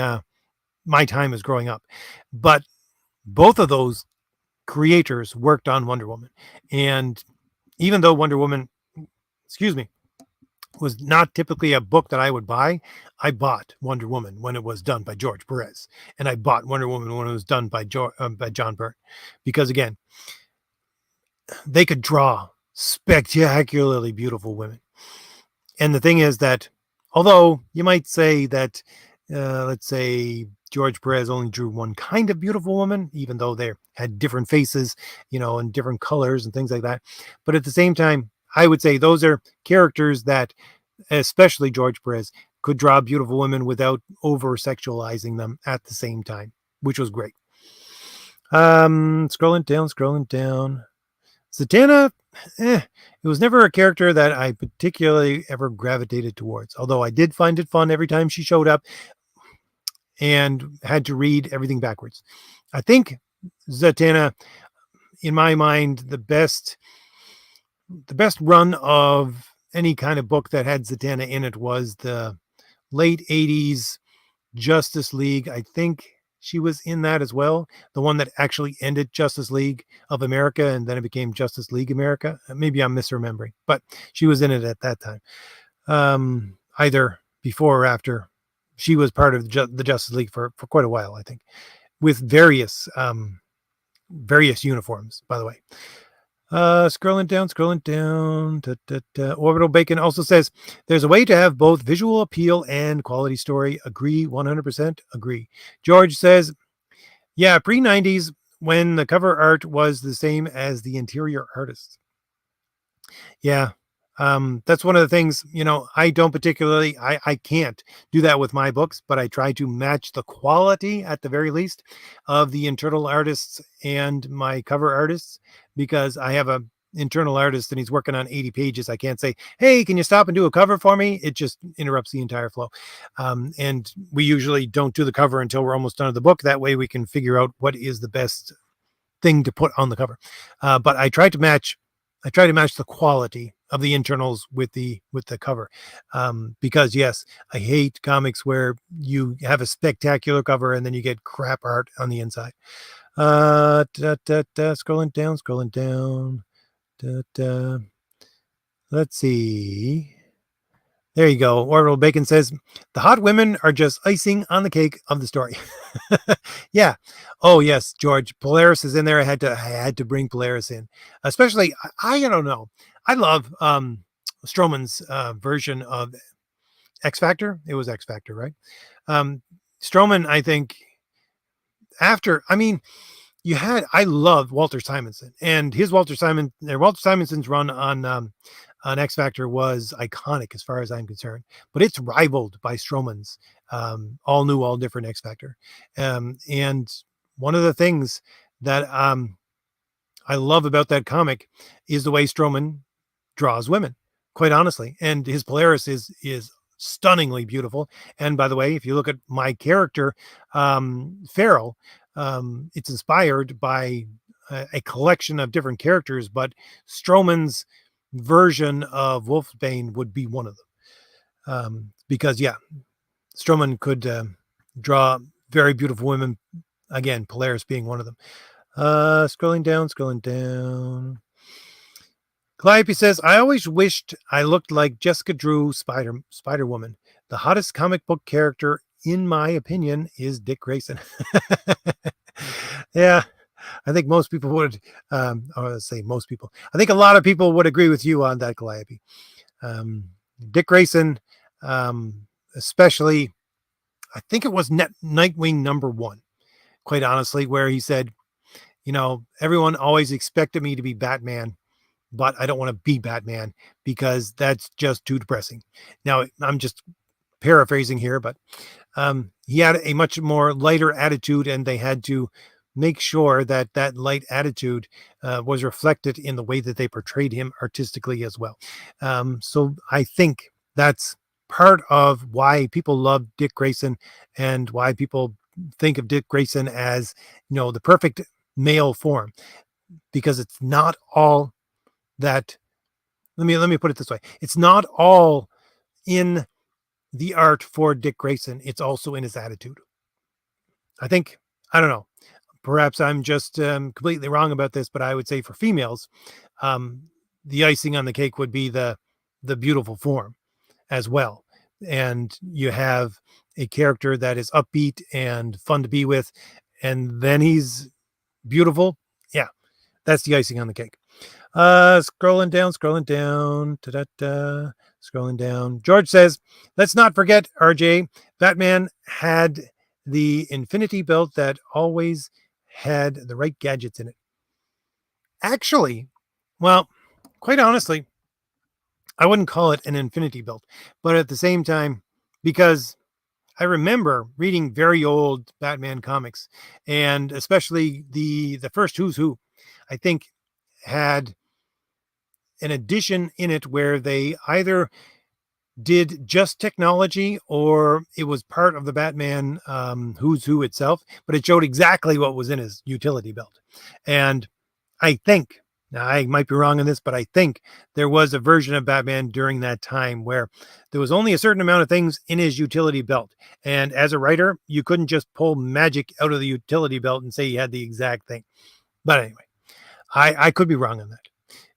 my time as growing up. But both of those creators worked on Wonder Woman. And even though Wonder Woman, excuse me, was not typically a book that I would buy, I bought Wonder Woman when it was done by George Perez, and I bought Wonder Woman when it was done by John Byrne, because again, they could draw spectacularly beautiful women. And the thing is that, although you might say that, let's say George Perez only drew one kind of beautiful woman, even though they had different faces, and different colors and things like that. But at the same time, I would say those are characters that, especially George Perez, could draw beautiful women without over sexualizing them at the same time, which was great. Scrolling down. Zatanna, it was never a character that I particularly ever gravitated towards, although I did find it fun every time she showed up and had to read everything backwards. I think Zatanna, in my mind, the best run of any kind of book that had Zatanna in it was the late 80s Justice League. I think she was in that as well. The one that actually ended Justice League of America and then it became Justice League America. Maybe I'm misremembering, but she was in it at that time. Either before or after. She was part of the Justice League for quite a while, I think, with various uniforms, by the way. Scrolling down. Orbital Bacon also says there's a way to have both visual appeal and quality story. Agree, 100% agree. George says, yeah, pre-90s when the cover art was the same as the interior artists. Yeah. That's one of the things, I don't particularly, I can't do that with my books, but I try to match the quality at the very least of the internal artists and my cover artists, because I have a internal artist and he's working on 80 pages. I can't say, hey, can you stop and do a cover for me? It just interrupts the entire flow. And we usually don't do the cover until we're almost done with the book. That way we can figure out what is the best thing to put on the cover. But I try to match the quality of the internals with the cover, because yes, I hate comics where you have a spectacular cover and then you get crap art on the inside. Scrolling down. Let's see. There you go. Orbital Bacon says the hot women are just icing on the cake of the story. Yeah. Oh yes, George. Polaris is in there. I had to bring Polaris in, especially. I don't know. I love Stroman's version of X Factor. It was X Factor, right? Stroman, I think. I love Walter Simonson and his Walter Simonson's run on X Factor was iconic as far as I'm concerned, but it's rivaled by Stroman's all new, all different X Factor. And one of the things that I love about that comic is the way Stroman draws women, quite honestly. And his Polaris is stunningly beautiful. And by the way, if you look at my character, Farrell, it's inspired by a collection of different characters, but Stroman's version of Wolfsbane would be one of them. Because yeah, Stroman could draw very beautiful women. Again, Polaris being one of them. Scrolling down. Calliope says, I always wished I looked like Jessica Drew Spider-Woman. The hottest comic book character, in my opinion, is Dick Grayson. Yeah, I think most people would, I think a lot of people would agree with you on that, Calliope. Dick Grayson, especially, I think it was Nightwing #1, quite honestly, where he said, everyone always expected me to be Batman, but I don't want to be Batman because that's just too depressing. Now, I'm just paraphrasing here, but he had a much more lighter attitude, and they had to make sure that that light attitude was reflected in the way that they portrayed him artistically as well. So I think that's part of why people love Dick Grayson and why people think of Dick Grayson as, the perfect male form, because it's not all that. Let me put it this way. It's not all in the art for Dick Grayson. It's also in his attitude. I don't know. Perhaps I'm just completely wrong about this, but I would say for females, um, the icing on the cake would be the beautiful form as well. And you have a character that is upbeat and fun to be with, and then he's beautiful. Yeah, that's the icing on the cake. Scrolling down, da-da-da, scrolling down. George says, let's not forget, RJ, Batman had the Infinity Belt that always had the right gadgets in it. Actually, well, quite honestly, I wouldn't call it an Infinity Belt, but at the same time, because I remember reading very old Batman comics, and especially the first Who's Who, I think had an addition in it where they either did just technology or it was part of the Batman Who's Who itself, but it showed exactly what was in his utility belt. And I think, now I might be wrong on this, but I think there was a version of Batman during that time where there was only a certain amount of things in his utility belt. And as a writer, you couldn't just pull magic out of the utility belt and say he had the exact thing. But anyway, I could be wrong on that.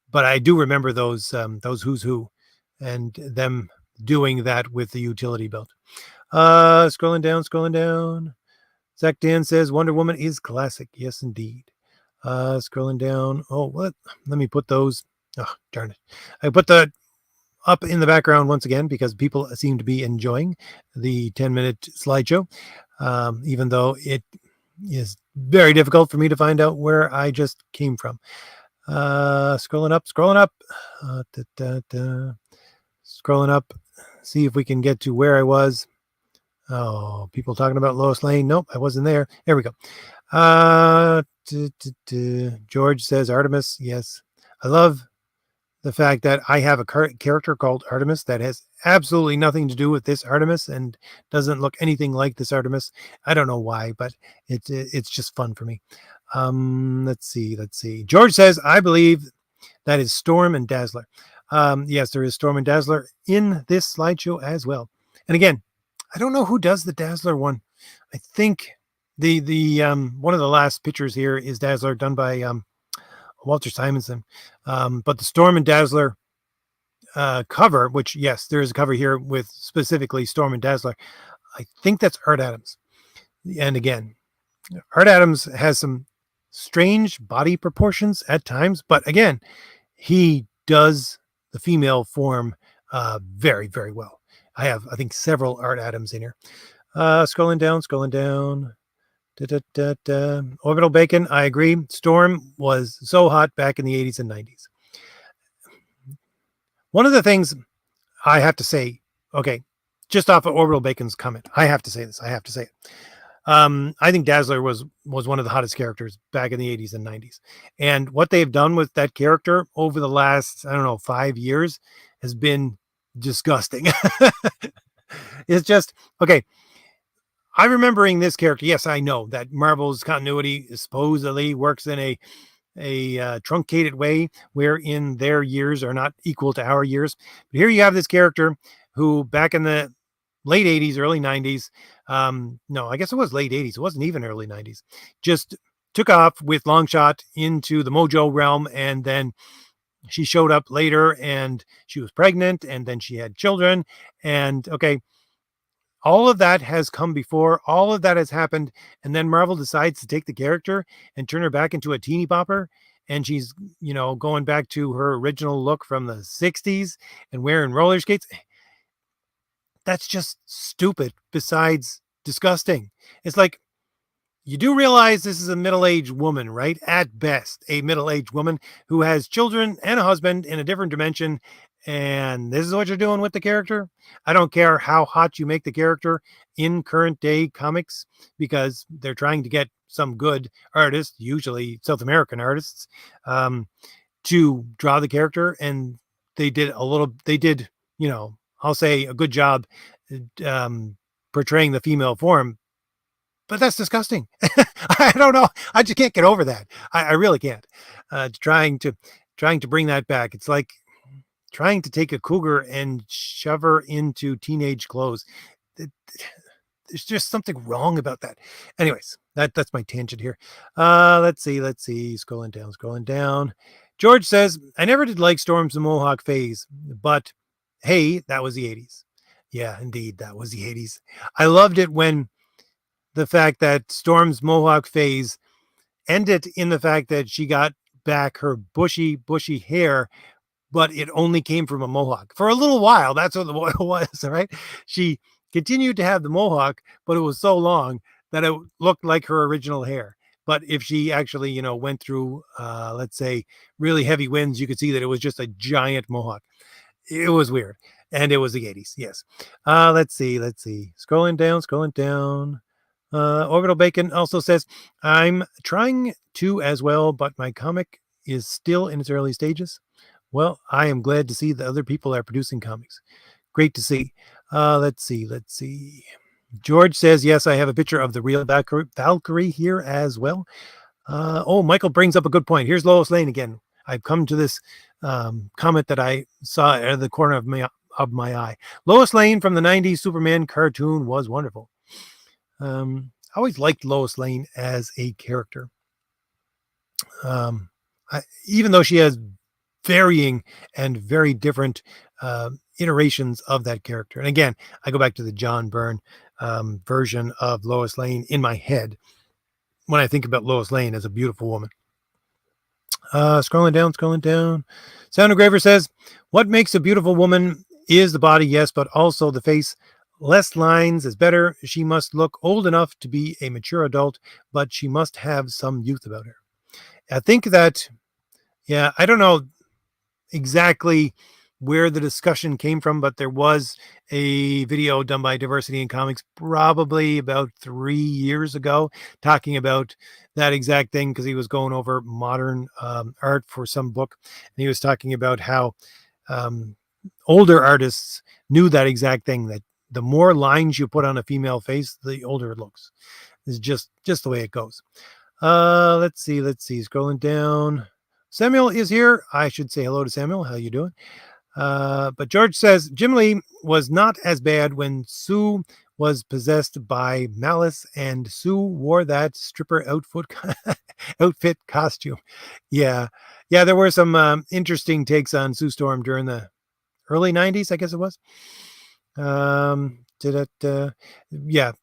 But I do remember those Who's Who and them doing that with the utility belt. Scrolling down. Zach Dan says Wonder Woman is classic. Yes, indeed. Scrolling down. Oh, what? Let me put those. Oh, darn it. I put the up in the background once again because people seem to be enjoying the 10-minute slideshow, even though it is very difficult for me to find out where I just came from. Scrolling up. Scrolling up. See if we can get to where I was. Oh, people talking about Lois Lane. Nope, I wasn't there. There we go. George says Artemis. Yes. I love the fact that I have a character called Artemis that has absolutely nothing to do with this Artemis and doesn't look anything like this Artemis. I don't know why, but it's just fun for me. Let's see. George says, I believe that is Storm and Dazzler. Yes, there is Storm and Dazzler in this slideshow as well. And again, I don't know who does the Dazzler one. I think the one of the last pictures here is Dazzler done by Walter Simonson. But the Storm and Dazzler cover, which yes, there is a cover here with specifically Storm and Dazzler. I think that's Art Adams. And again, Art Adams has some strange body proportions at times, but again, he does the female form very, very well. I have, I think, several Art Adams in here. Scrolling down. Orbital Bacon, I agree. Storm was so hot back in the 80s and 90s. One of the things I have to say, okay, just off of Orbital Bacon's comment, I have to say this. I have to say it. I think Dazzler was one of the hottest characters back in the 80s and 90s. And what they've done with that character over the last, 5 years has been disgusting. It's just, okay. I remembering this character. Yes, I know that Marvel's continuity supposedly works in a truncated way wherein their years are not equal to our years. But here you have this character who back in the late 80s, early 90s, no, I guess it was late 80s. It wasn't even early 90s. Just took off with Longshot into the Mojo realm, and then she showed up later and she was pregnant, and then she had children. And okay, all of that has come before, all of that has happened, and then Marvel decides to take the character and turn her back into a teeny bopper and she's, going back to her original look from the 60s and wearing roller skates. That's just stupid, besides disgusting. It's like, you do realize this is a middle-aged woman, right? At best, a middle-aged woman who has children and a husband in a different dimension. And this is what you're doing with the character. I don't care how hot you make the character in current day comics, because they're trying to get some good artists, usually South American artists, um, to draw the character. And they did, I'll say a good job um, portraying the female form, but that's disgusting. I don't know. I just can't get over that. I really can't. Trying to bring that back. It's like trying to take a cougar and shove her into teenage clothes. Th- There's just something wrong about that. Anyways, that's my tangent here. Let's see. Scrolling down. George says, I never did like Storm's the Mohawk phase, but hey, that was the 80s. Yeah, indeed, that was the 80s. I loved it when the fact that Storm's Mohawk phase ended in the fact that she got back her bushy hair, but it only came from a mohawk for a little while. That's what it was, right? She continued to have the mohawk, but it was so long that it looked like her original hair. But if she actually, went through, let's say, really heavy winds, you could see that it was just a giant mohawk. It was weird. And it was the 80s. Yes. Let's see. Scrolling down. Orbital Bacon also says, I'm trying to as well, but my comic is still in its early stages. Well, I am glad to see that other people are producing comics. Great to see. Let's see. George says, yes, I have a picture of the real Valkyrie here as well. Michael brings up a good point. Here's Lois Lane again. I've come to this comment that I saw out of the corner of my eye. Lois Lane from the 90s Superman cartoon was wonderful. I always liked Lois Lane as a character. Even though she has varying and very different iterations of that character. And again, I go back to the John Byrne version of Lois Lane in my head when I think about Lois Lane as a beautiful woman. Scrolling down. Sound Engraver says, what makes a beautiful woman is the body, yes, but also the face. Less lines is better. She must look old enough to be a mature adult, but she must have some youth about her. I think that, I don't know exactly where the discussion came from, but there was a video done by Diversity in Comics probably about 3 years ago talking about that exact thing, because he was going over modern art for some book, and he was talking about how older artists knew that exact thing, that the more lines you put on a female face, the older it looks. It's just the way it goes. Let's see. Scrolling down. Samuel is here. I should say hello to Samuel. How you doing? But George says Jim Lee was not as bad when Sue was possessed by malice, and Sue wore that stripper outfit costume. Yeah. There were some interesting takes on Sue Storm during the early 90s, I guess it was.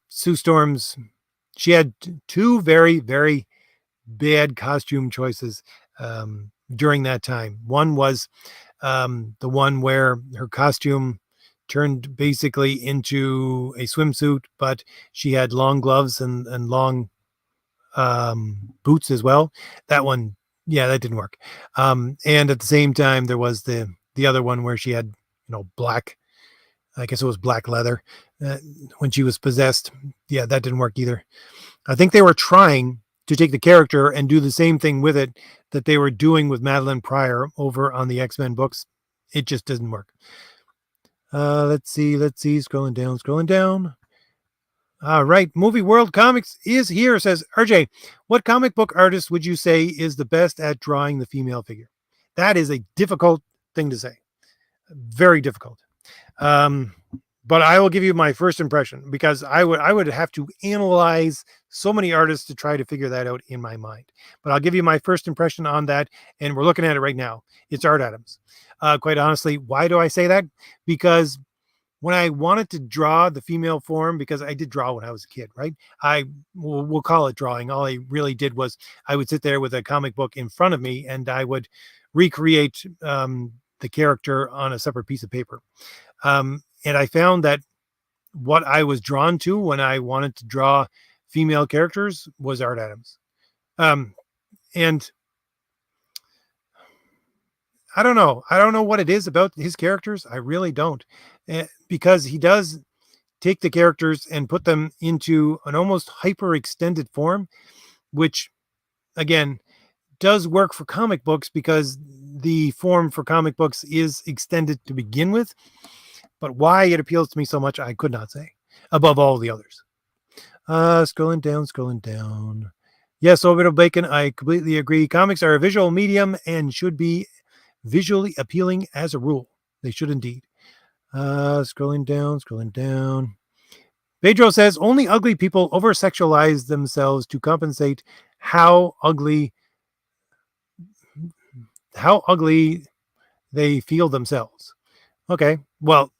Sue Storm's. She had two very, very bad costume choices during that time. One was the one where her costume turned basically into a swimsuit, but she had long gloves and long boots as well. That one, that didn't work. And at the same time, there was the other one where she had, black, I guess it was black leather when she was possessed. Yeah, that didn't work either. I think they were trying to take the character and do the same thing with it that they were doing with Madeline Pryor over on the X-Men books. It just doesn't work. Let's see. Scrolling down. All right. Movie World Comics is here, says RJ. What comic book artist would you say is the best at drawing the female figure? That is a difficult thing to say. Very difficult. But I will give you my first impression, because I would have to analyze so many artists to try to figure that out in my mind. But I'll give you my first impression on that, and we're looking at it right now. It's Art Adams. Quite honestly, why do I say that? Because when I wanted to draw the female form, because I did draw when I was a kid, right? We'll call it drawing. All I really did was I would sit there with a comic book in front of me and I would recreate the character on a separate piece of paper. And I found that what I was drawn to when I wanted to draw female characters was Art Adams. And I don't know. I don't know what it is about his characters. I really don't. Because he does take the characters and put them into an almost hyper extended form, which again does work for comic books because the form for comic books is extended to begin with. But why it appeals to me so much, I could not say, above all the others. Scrolling down. Yes, Orbital Bacon, I completely agree. Comics are a visual medium and should be visually appealing as a rule. They should indeed. Scrolling down. Pedro says, only ugly people over-sexualize themselves to compensate how ugly they feel themselves. Okay, well,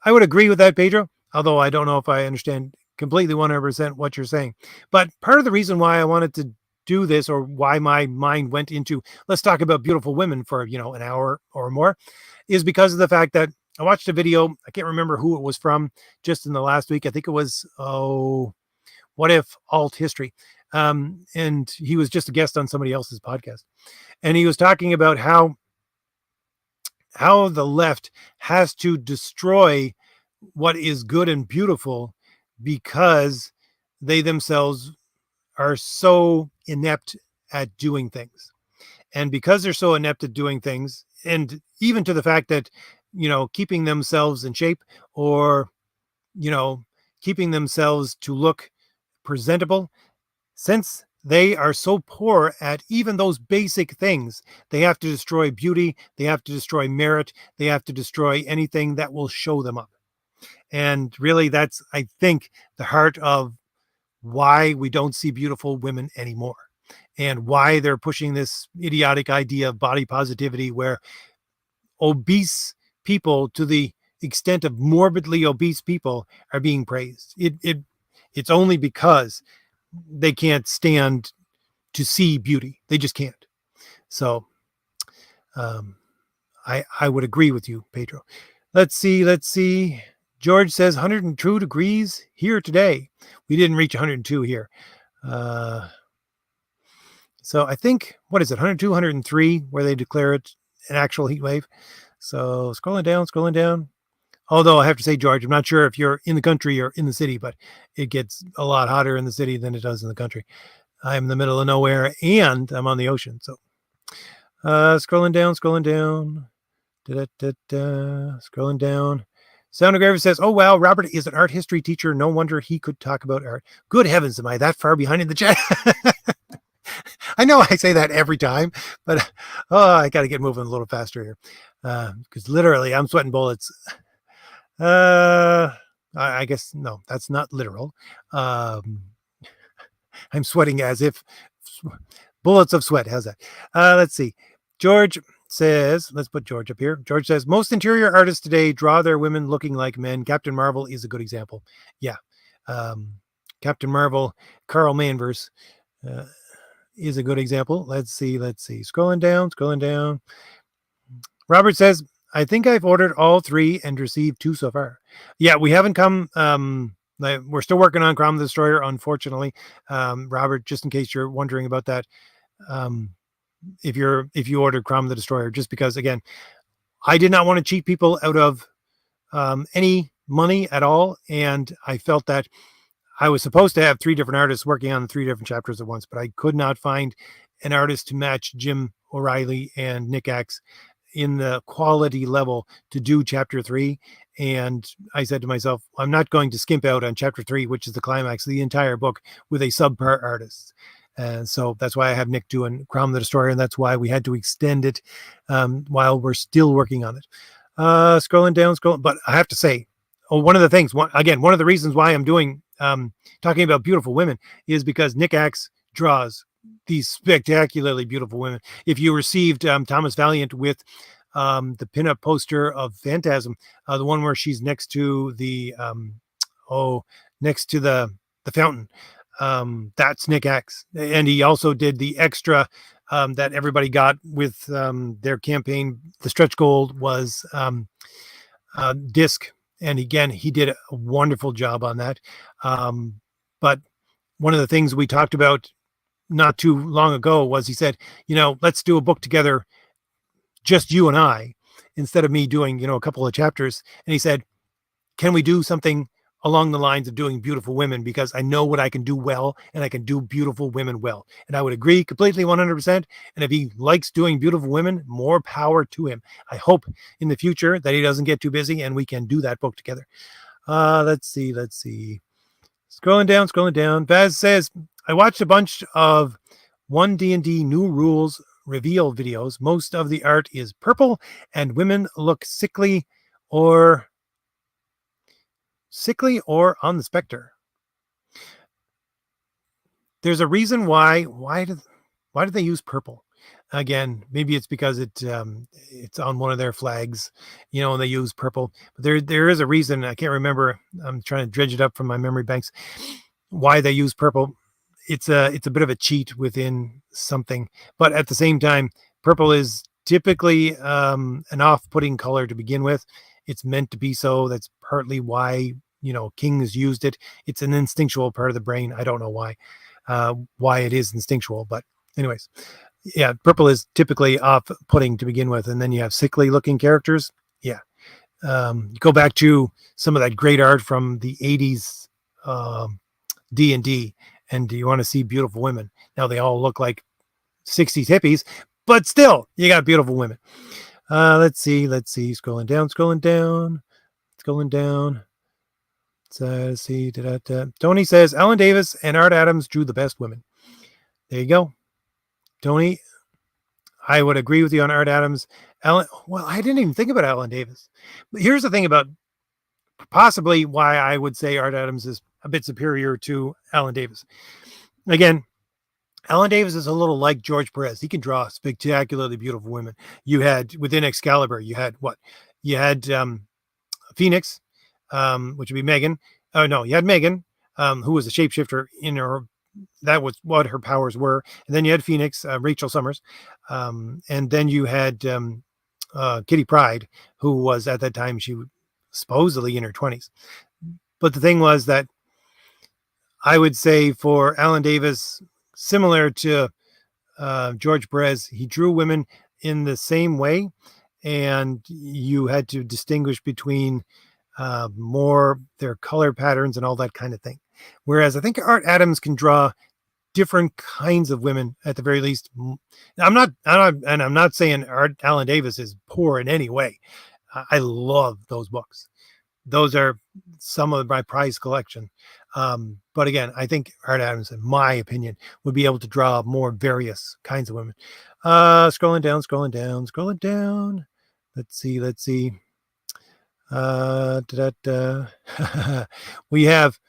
I would agree with that, Pedro, although I don't know if I understand completely 100% what you're saying. But part of the reason why I wanted to do this, or why my mind went into let's talk about beautiful women for an hour or more, is because of the fact that I watched a video. I can't remember who it was from, just in the last week. I think it was What If Alt History, and he was just a guest on somebody else's podcast, and he was talking about how the left has to destroy what is good and beautiful because they themselves are so inept at doing things. And because they're so inept at doing things, and even to the fact that, keeping themselves in shape, or, keeping themselves to look presentable, since they are so poor at even those basic things, they have to destroy beauty, they have to destroy merit, they have to destroy anything that will show them up. And really, that's, I think, the heart of why we don't see beautiful women anymore, and why they're pushing this idiotic idea of body positivity, where obese people, to the extent of morbidly obese people, are being praised. It's only because they can't stand to see beauty. They just can't. So I would agree with you, Pedro. Let's see. George says 102 degrees here today. We didn't reach 102 here. So I think, what is it, 102, 103, where they declare it an actual heat wave. So scrolling down. Although I have to say, George, I'm not sure if you're in the country or in the city, but it gets a lot hotter in the city than it does in the country. I'm in the middle of nowhere and I'm on the ocean. So scrolling down. Scrolling down. Sound of Gravity says, oh, wow, Robert is an art history teacher. No wonder he could talk about art. Good heavens, am I that far behind in the chat? I know I say that every time, but I got to get moving a little faster here, because literally I'm sweating bullets. I guess, no, that's not literal. I'm sweating as if bullets of sweat. How's that? Let's see. George says, let's put George up here. George says, most interior artists today draw their women looking like men. Captain Marvel is a good example. Yeah. Captain Marvel, Carl Manvers, is a good example. Let's see. Scrolling down. Robert says, I think I've ordered all 3 and received 2 so far. Yeah, we haven't come. We're still working on Crom the Destroyer, unfortunately. Robert, just in case you're wondering about that, if you ordered Crom the Destroyer, just because, again, I did not want to cheat people out of any money at all, and I felt that I was supposed to have 3 different artists working on 3 different chapters at once, but I could not find an artist to match Jim O'Reilly and Nick Axe in the quality level to do chapter 3. And I said to myself, I'm not going to skimp out on chapter 3, which is the climax of the entire book, with a subpar artist. And so that's why I have Nick doing Crom the Destroyer, and that's why we had to extend it while we're still working on it. Scrolling down. But I have to say, one of the reasons why I'm doing talking about beautiful women is because Nick Axe draws these spectacularly beautiful women. If you received Thomas Valiant with the pinup poster of Phantasm, the one where she's next to the next to the fountain. That's Nick X, and he also did the extra that everybody got with their campaign. The stretch goal was disc, and again, he did a wonderful job on that. But one of the things we talked about not too long ago was he said, let's do a book together, just you and I, instead of me doing, a couple of chapters. And he said, can we do something along the lines of doing beautiful women? Because I know what I can do well, and I can do beautiful women well. And I would agree completely 100%. And if he likes doing beautiful women, more power to him. I hope in the future that he doesn't get too busy and we can do that book together. Let's see. Scrolling down. Vaz says, I watched a bunch of 1D&D new rules reveal videos. Most of the art is purple and women look sickly or on the specter. There's a reason why did they use purple? Again, maybe it's because it's on one of their flags, and they use purple. But there is a reason. I can't remember. I'm trying to dredge it up from my memory banks. Why they use purple? It's a bit of a cheat within something, but at the same time, purple is typically an off-putting color to begin with. It's meant to be so. That's partly why kings used it. It's an instinctual part of the brain. I don't know why it is instinctual, but anyways, yeah, purple is typically off-putting to begin with, and then you have sickly looking characters. Yeah. Go back to some of that great art from the 80s D&D, and you want to see beautiful women. Now they all look like 60s hippies, but still you got beautiful women. Let's see, scrolling down. So let's see. Tony says Alan Davis and Art Adams drew the best women. There you go, Tony. I would agree with you on Art Adams. Well, I didn't even think about Alan Davis. But here's the thing about possibly why I would say Art Adams is a bit superior to Alan Davis. Again, Alan Davis is a little like George Perez. He can draw spectacularly beautiful women. You had within Excalibur, you had what? You had Phoenix, which would be Megan. Oh no, you had Megan, who was a shapeshifter in her. That was what her powers were. And then you had Phoenix, Rachel Summers, and then you had Kitty Pryde, who was at that time she was supposedly in her 20s. But the thing was that I would say for Alan Davis, similar to George Perez, he drew women in the same way, and you had to distinguish between more their color patterns and all that kind of thing. Whereas I think Art Adams can draw different kinds of women at the very least. I'm not saying Alan Davis is poor in any way. I love those books. Those are some of my prized collection. But again, I think Art Adams, in my opinion, would be able to draw more various kinds of women. Scrolling down. Let's see. We have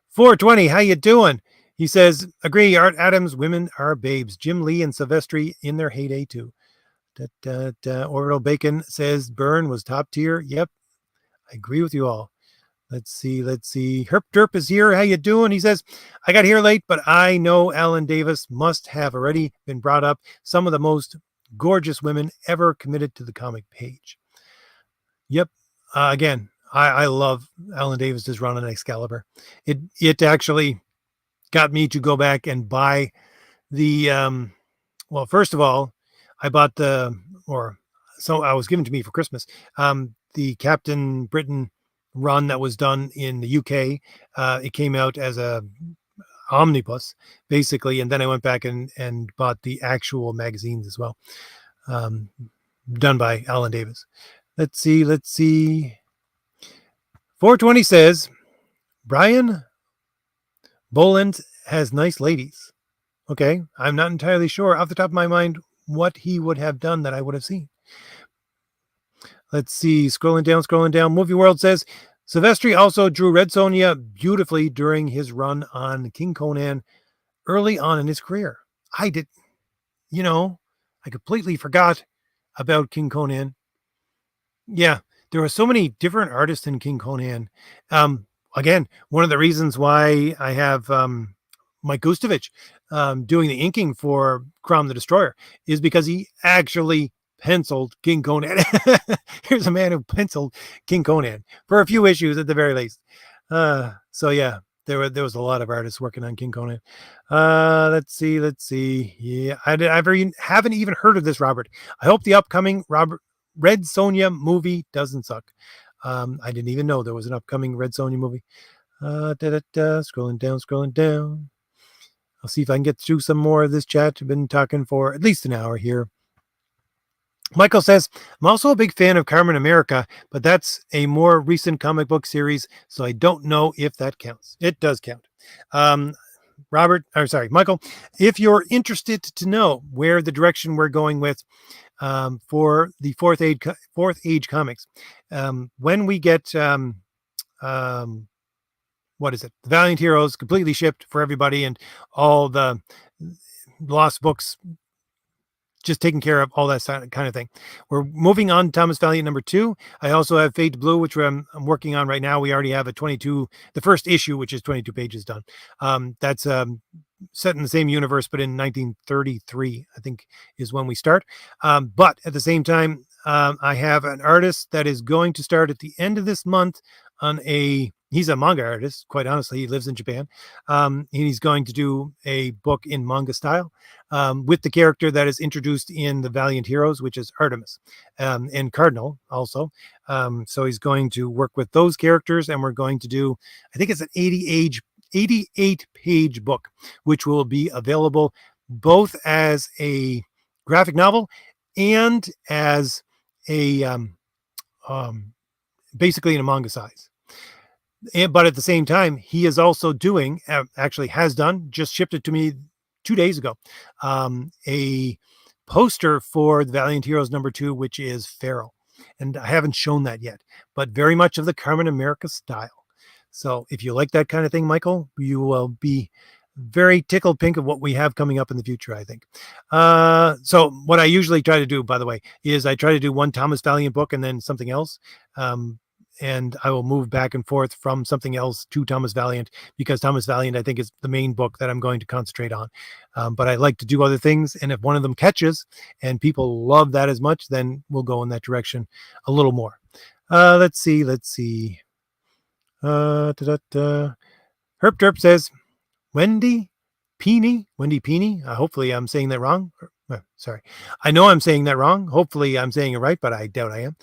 420. How you doing? He says, agree. Art Adams, women are babes. Jim Lee and Silvestri in their heyday too. Orbital Bacon says Byrne was top tier. Yep, I agree with you all. Let's see. Herp Derp is here. How you doing? He says, I got here late, but I know Alan Davis must have already been brought up some of the most gorgeous women ever committed to the comic page. Yep. Again, I love Alan Davis's run on Excalibur. It actually got me to go back and buy the well, first of all, I bought I was given to me for Christmas, the Captain Britain run that was done in the UK. It came out as a omnibus basically, and then I went back and bought the actual magazines as well, done by Alan Davis. Let's see. 420 says Brian Boland has nice ladies. Okay, I'm not entirely sure off the top of my mind what he would have done that I would have seen. Let's see, scrolling down. Movie World says Silvestri also drew Red Sonja beautifully during his run on King Conan early on in his career. I completely forgot about King Conan. Yeah, there were so many different artists in King Conan. Again, one of the reasons why I have Mike Gustovich doing the inking for Crom the Destroyer is because he actually penciled King Conan. Here's a man who penciled King Conan for a few issues at the very least. So yeah, there was a lot of artists working on King Conan. Let's see. Yeah, haven't even heard of this, Robert. I hope the upcoming Red Sonja movie doesn't suck. I didn't even know there was an upcoming Red Sonja movie. Scrolling down, scrolling down. I'll see if I can get through some more of this chat. I've been talking for at least an hour here. Michael says, I'm also a big fan of Carmen America, but that's a more recent comic book series, so I don't know if that counts. It does count. Michael, if you're interested to know where the direction we're going with for the fourth age comics, when we get what is it? The Valiant Heroes completely shipped for everybody, and all the lost books just taking care of all that kind of thing. We're moving on to Thomas Valiant #2. I also have Fate Blue, which I'm working on right now. We already have the first issue, which is 22 pages done. That's set in the same universe, but in 1933, I think is when we start. But at the same time, I have an artist that is going to start at the end of this month he's a manga artist, quite honestly. He lives in Japan. And he's going to do a book in manga style with the character that is introduced in the Valiant Heroes, which is Artemis and Cardinal also. So he's going to work with those characters, and we're going to do, I think it's an 88-page book, which will be available both as a graphic novel and as a basically in a manga size. But at the same time, he is also doing, actually has done, just shipped it to me 2 days ago, a poster for the Valiant Heroes #2, which is Feral. And I haven't shown that yet, but very much of the Carmen America style. So if you like that kind of thing, Michael, you will be very tickled pink of what we have coming up in the future, I think. So what I usually try to do, by the way, is I try to do one Thomas Valiant book and then something else. And I will move back and forth from something else to Thomas Valiant, because Thomas Valiant, I think, is the main book that I'm going to concentrate on. But I like to do other things. And if one of them catches and people love that as much, then we'll go in that direction a little more. Let's see. Herp Derp says, Wendy Peeny. Hopefully I'm saying that wrong. Sorry. I know I'm saying that wrong. Hopefully I'm saying it right, but I doubt I am.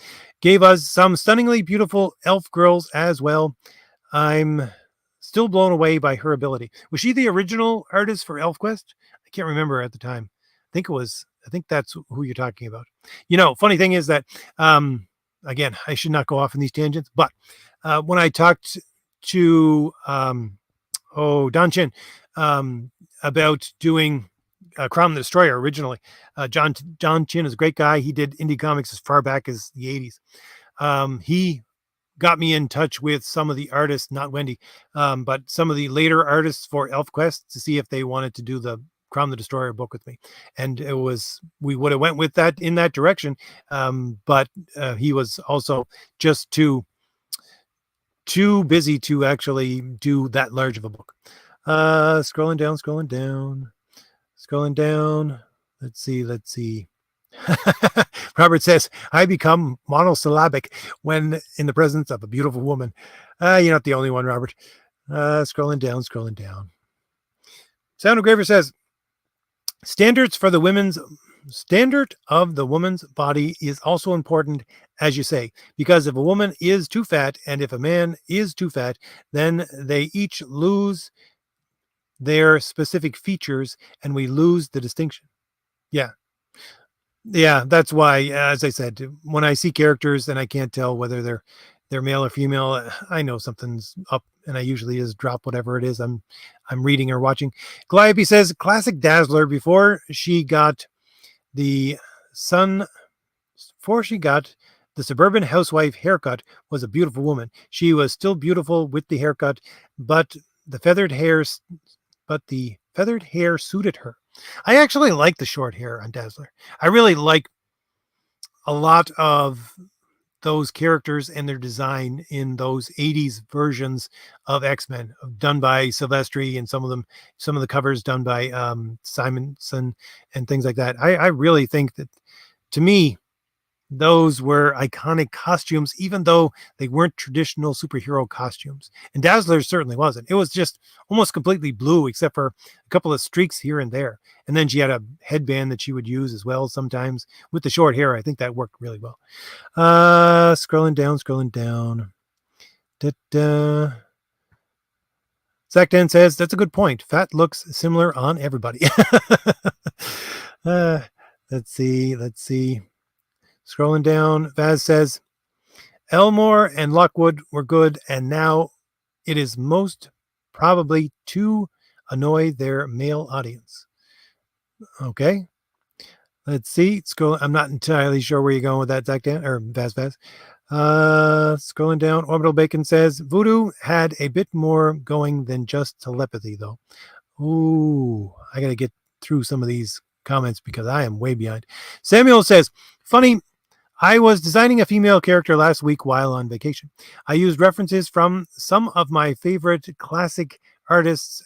Gave us some stunningly beautiful elf girls as well. I'm still blown away by her ability. Was she the original artist for ElfQuest? I can't remember at the time. I think that's who you're talking about. Funny thing is that, again, I should not go off in these tangents, but when I talked to Don Chin about doing Crom the Destroyer originally. John Chin is a great guy. He did indie comics as far back as the 80s. He got me in touch with some of the artists, not Wendy, but some of the later artists for ElfQuest to see if they wanted to do the Crom the Destroyer book with me. And we would have went with that in that direction. But he was also just too busy to actually do that large of a book. Scrolling down. Let's see. Robert says, I become monosyllabic when in the presence of a beautiful woman. You're not the only one, Robert. Scrolling down. Sound Engraver says, standard of the woman's body is also important, as you say, because if a woman is too fat and if a man is too fat, then they each lose their specific features and we lose the distinction. Yeah, that's why, as I said, when I see characters and I can't tell whether they're male or female, I know something's up, and I usually just drop whatever it is I'm reading or watching. Calliope says, classic Dazzler before she got the suburban housewife haircut was a beautiful woman. She was still beautiful with the haircut, but the feathered hair suited her. I actually like the short hair on Dazzler. I really like a lot of those characters and their design in those 80s versions of X-Men done by Silvestri, and some of the covers done by Simonson and things like that. I really think that, to me, those were iconic costumes, even though they weren't traditional superhero costumes. And Dazzler certainly wasn't. It was just almost completely blue, except for a couple of streaks here and there. And then she had a headband that she would use as well sometimes with the short hair. I think that worked really well. Scrolling down. Da-da. Zach Dan says, that's a good point. Fat looks similar on everybody. Let's see. Scrolling down, Vaz says, Elmore and Lockwood were good, and now it is most probably to annoy their male audience. Okay. Let's see. I'm not entirely sure where you're going with that, Zach Dan, or Vaz. Scrolling down, Orbital Bacon says, Voodoo had a bit more going than just telepathy, though. Ooh, I got to get through some of these comments because I am way behind. Samuel says, funny, I was designing a female character last week while on vacation. I used references from some of my favorite classic artists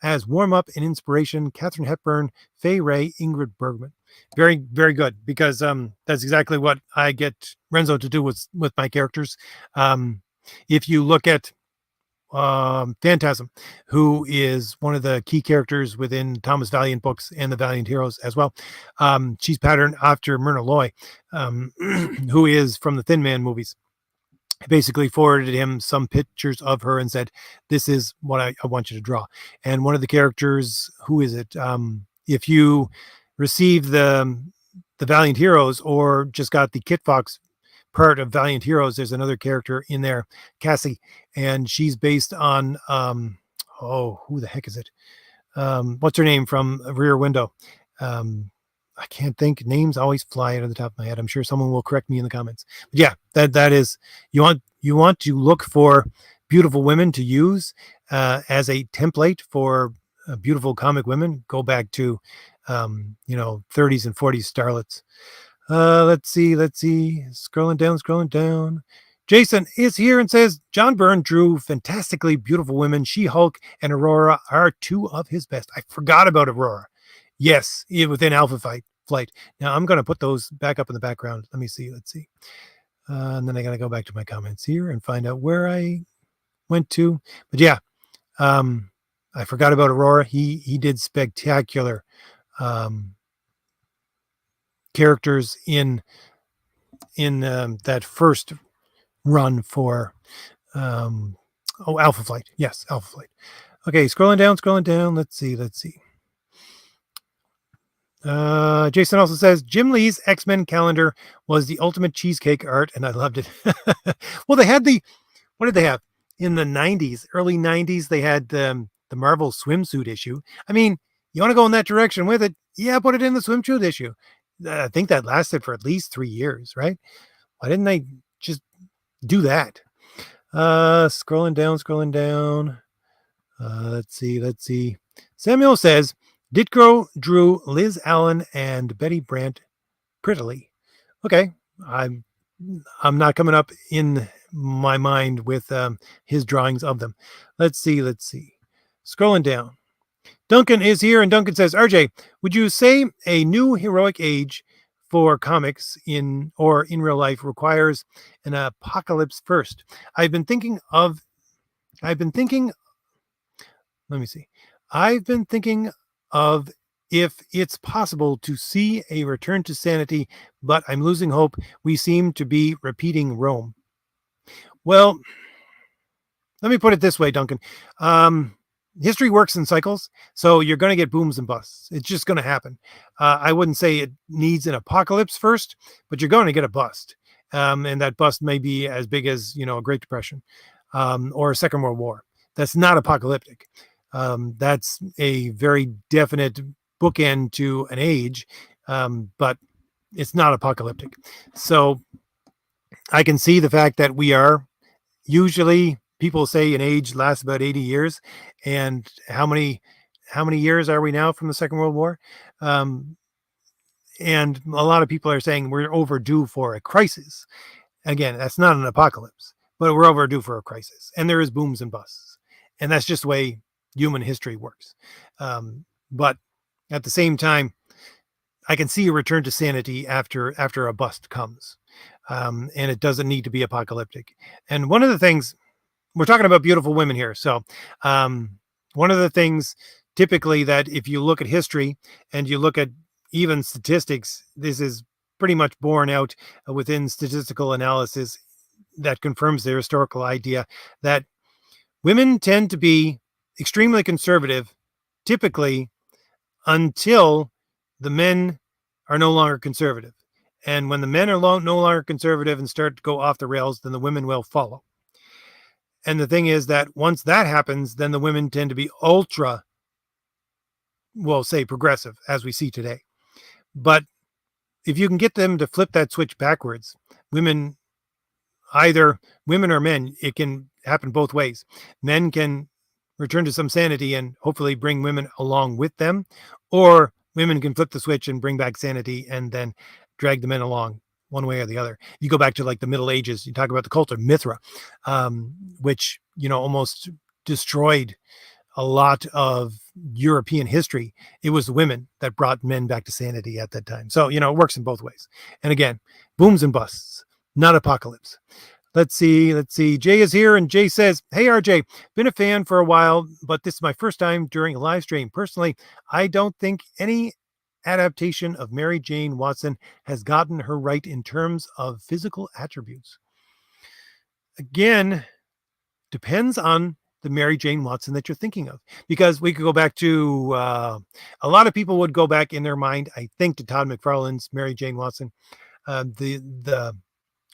as warm-up and inspiration: Katharine Hepburn, Fay Wray, Ingrid Bergman. Very, very good, because that's exactly what I get Renzo to do with my characters. If you look at Phantasm, who is one of the key characters within Thomas Valiant books and the Valiant Heroes as well. She's patterned after Myrna Loy, who is from the Thin Man movies. I basically forwarded him some pictures of her and said, this is what I want you to draw. And one of the characters, who is it? If you receive the Valiant Heroes or just got the Kit Fox part of Valiant Heroes, there's another character in there, Cassie, and she's based on who the heck is it? What's her name from Rear Window? I can't think. Names always fly out of the top of my head. I'm sure someone will correct me in the comments. But yeah, that is, you want to look for beautiful women to use as a template for beautiful comic women. Go back to 30s and 40s starlets. Let's see. Scrolling down. Jason is here and says, John Byrne drew fantastically beautiful women. She-Hulk and Aurora are two of his best. I forgot about Aurora. Yes, within Alpha Flight. Now I'm going to put those back up in the background. Let's see. And then I got to go back to my comments here and find out where I went to. But yeah, I forgot about Aurora. He did spectacular characters in that first run for Alpha Flight. Yes, Alpha Flight. Okay, scrolling down. Let's see. Jason also says, Jim Lee's X-Men calendar was the ultimate cheesecake art, and I loved it. Well, they had what did they have? In the 90s, early 90s, they had the Marvel swimsuit issue. I mean, you want to go in that direction with it? Yeah, put it in the swimsuit issue. I think that lasted for at least 3 years, right? Why didn't they just do that? Scrolling down. Let's see. Samuel says, Ditko drew Liz Allen and Betty Brant prettily. Okay, I'm not coming up in my mind with his drawings of them. Let's see. Scrolling down. Duncan is here, and Duncan says, RJ, would you say a new heroic age for comics in real life requires an apocalypse first? I've been thinking of if it's possible to see a return to sanity, but I'm losing hope. We seem to be repeating Rome. Well, let me put it this way, Duncan. History works in cycles, so you're going to get booms and busts. It's just going to happen. I wouldn't say it needs an apocalypse first, but you're going to get a bust. And that bust may be as big as, a Great Depression or a Second World War. That's not apocalyptic. That's a very definite bookend to an age, but it's not apocalyptic. So I can see the fact that we are usually, people say an age lasts about 80 years. And how many years are we now from the Second World War? And a lot of people are saying we're overdue for a crisis. Again, that's not an apocalypse, but we're overdue for a crisis. And there is booms and busts. And that's just the way human history works. But at the same time, I can see a return to sanity after a bust comes. And it doesn't need to be apocalyptic. And one of the things, we're talking about beautiful women here. So one of the things typically that if you look at history and you look at even statistics, this is pretty much borne out within statistical analysis that confirms the historical idea that women tend to be extremely conservative, typically until the men are no longer conservative. And when the men are no longer conservative and start to go off the rails, then the women will follow. And the thing is that once that happens, then the women tend to be ultra, we'll say progressive, as we see today. But if you can get them to flip that switch backwards, women, either women or men, it can happen both ways. Men can return to some sanity and hopefully bring women along with them, or women can flip the switch and bring back sanity and then drag the men along one way or the other. You go back to like the Middle Ages, you talk about the cult of Mithra, which, almost destroyed a lot of European history. It was women that brought men back to sanity at that time. So, it works in both ways. And again, booms and busts, not apocalypse. Let's see. Jay is here, and Jay says, "Hey, RJ, been a fan for a while, but this is my first time during a live stream. Personally, I don't think any adaptation of Mary Jane Watson has gotten her right in terms of physical attributes." Again, depends on the Mary Jane Watson that you're thinking of, because we could go back to a lot of people would go back in their mind, I think, to Todd McFarlane's Mary Jane Watson. What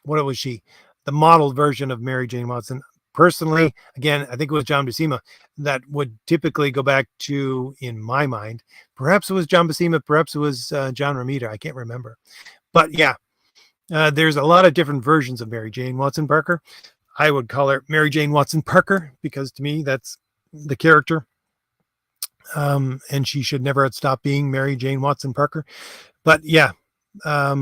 was she? The modeled version of Mary Jane Watson. Personally, again, I think it was John Buscema that would typically go back to, in my mind, perhaps it was John Buscema, perhaps it was John Romita. I can't remember. But yeah, there's a lot of different versions of Mary Jane Watson Parker. I would call her Mary Jane Watson Parker because to me, that's the character. And she should never have stopped being Mary Jane Watson Parker. But yeah, I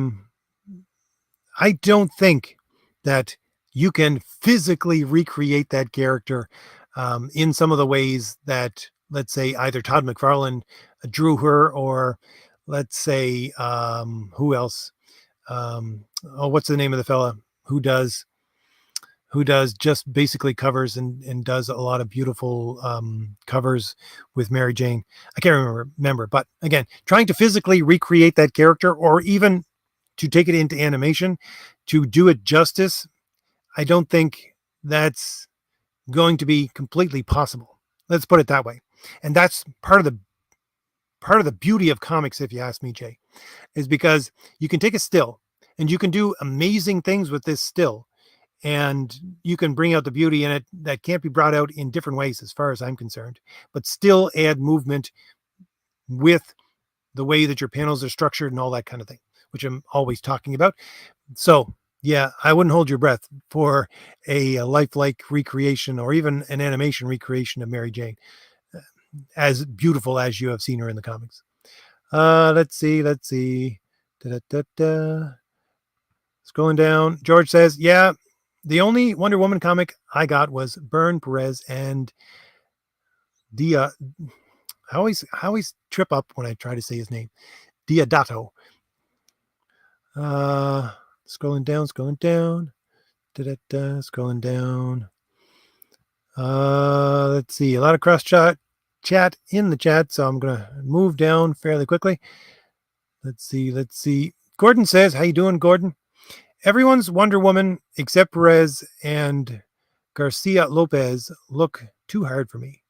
don't think that you can physically recreate that character in some of the ways that, let's say, either Todd McFarlane drew her, or let's say, who else? What's the name of the fella who does just basically covers and does a lot of beautiful covers with Mary Jane? I can't remember. But again, trying to physically recreate that character, or even to take it into animation, to do it justice, I don't think that's going to be completely possible. Let's put it that way. And that's part of the beauty of comics, if you ask me, Jay, is because you can take a still and you can do amazing things with this still, and you can bring out the beauty in it that can't be brought out in different ways, as far as I'm concerned, but still add movement with the way that your panels are structured and all that kind of thing, which I'm always talking about. So yeah, I wouldn't hold your breath for a lifelike recreation or even an animation recreation of Mary Jane, as beautiful as you have seen her in the comics. Let's see. Da-da-da-da. Scrolling down, George says, yeah, the only Wonder Woman comic I got was Byrne Perez and Dia. I always trip up when I try to say his name. Diodato. Scrolling down. Scrolling down. Let's see. A lot of cross chat in the chat, so I'm gonna move down fairly quickly. Let's see. Gordon says, how you doing, Gordon? Everyone's Wonder Woman except Perez and Garcia Lopez look too hard for me.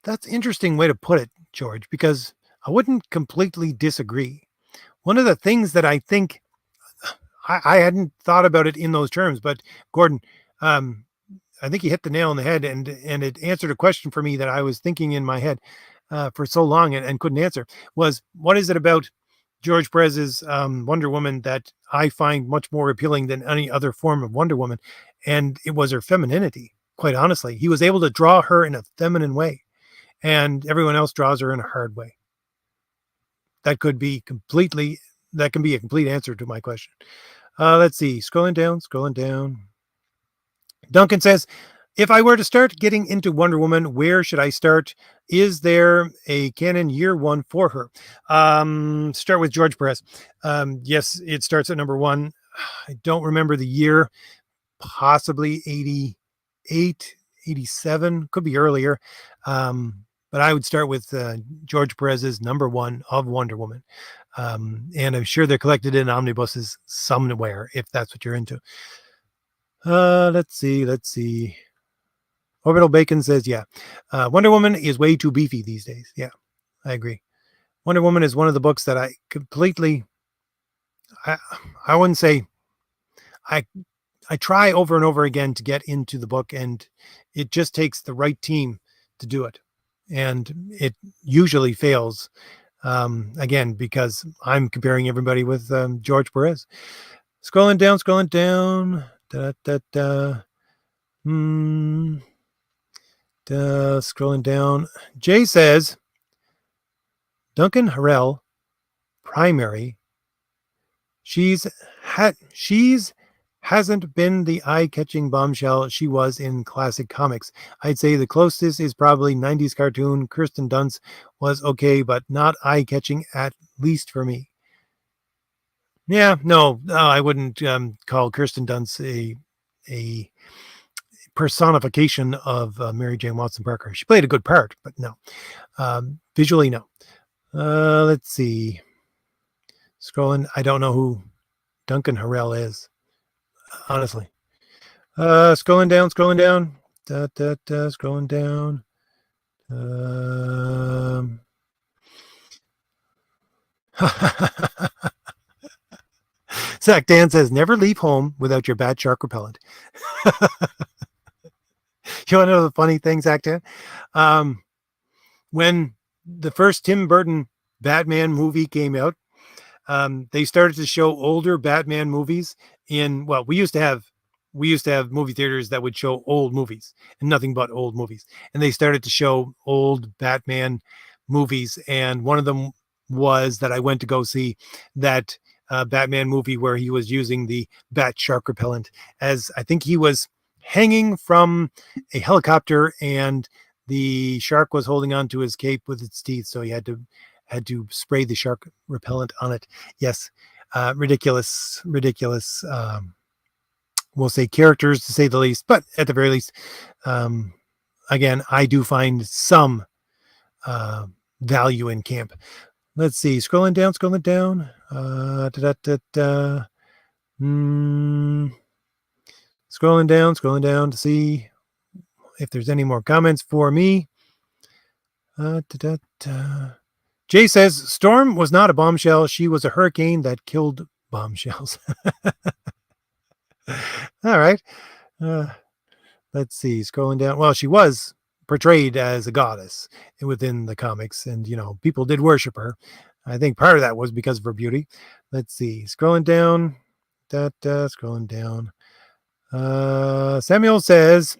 That's an interesting way to put it, George, because I wouldn't completely disagree. One of the things that I think, I hadn't thought about it in those terms, but Gordon, I think you hit the nail on the head, and it answered a question for me that I was thinking in my head for so long and couldn't answer, was what is it about George Perez's Wonder Woman that I find much more appealing than any other form of Wonder Woman? And it was her femininity, quite honestly. He was able to draw her in a feminine way, and everyone else draws her in a hard way. That could be completely that can be a complete answer to my question. Let's see. Scrolling down. Duncan says, if I were to start getting into Wonder Woman, where should I start? Is there a canon year one for her? Start with George Perez. Yes, it starts at number one. I don't remember the year, possibly 88, 87, could be earlier. But I would start with George Perez's number one of Wonder Woman. And I'm sure they're collected in omnibuses somewhere, if that's what you're into. Let's see. Orbital Bacon says, yeah, Wonder Woman is way too beefy these days. Yeah, I agree. Wonder Woman is one of the books that I completely, I wouldn't say, I try over and over again to get into the book, and it just takes the right team to do it. And it usually fails, again, because I'm comparing everybody with George Perez. Scrolling down. Scrolling down. Jay says, Duncan Harrell, primary. She's hasn't been the eye-catching bombshell she was in classic comics. I'd say the closest is probably 90s cartoon. Kirsten Dunst was okay, but not eye-catching, at least for me. Yeah, no, I wouldn't call Kirsten Dunst a personification of Mary Jane Watson Parker. She played a good part, but no. Visually, no. Let's see. Scrolling. I don't know who Duncan Harrell is, honestly. Scrolling down. Scrolling down. Zach Dan says, never leave home without your bad shark repellent. You want to know the funny thing, Zach Dan? When the first Tim Burton Batman movie came out, they started to show older Batman movies we used to have movie theaters that would show old movies and nothing but old movies. And they started to show old Batman movies. And one of them was that I went to go see that Batman movie where he was using the bat shark repellent, as I think he was hanging from a helicopter and the shark was holding on to his cape with its teeth. So he had to spray the shark repellent on it. Yes. Ridiculous. We'll say characters, to say the least, but at the very least, again, I do find some value in camp. Let's see. Scrolling down. Scrolling down to see if there's any more comments for me. Jay says, Storm was not a bombshell. She was a hurricane that killed bombshells. All right. Let's see. Scrolling down. Well, she was portrayed as a goddess within the comics, and people did worship her. I think part of that was because of her beauty. Let's see. Scrolling down. Scrolling down. Samuel says,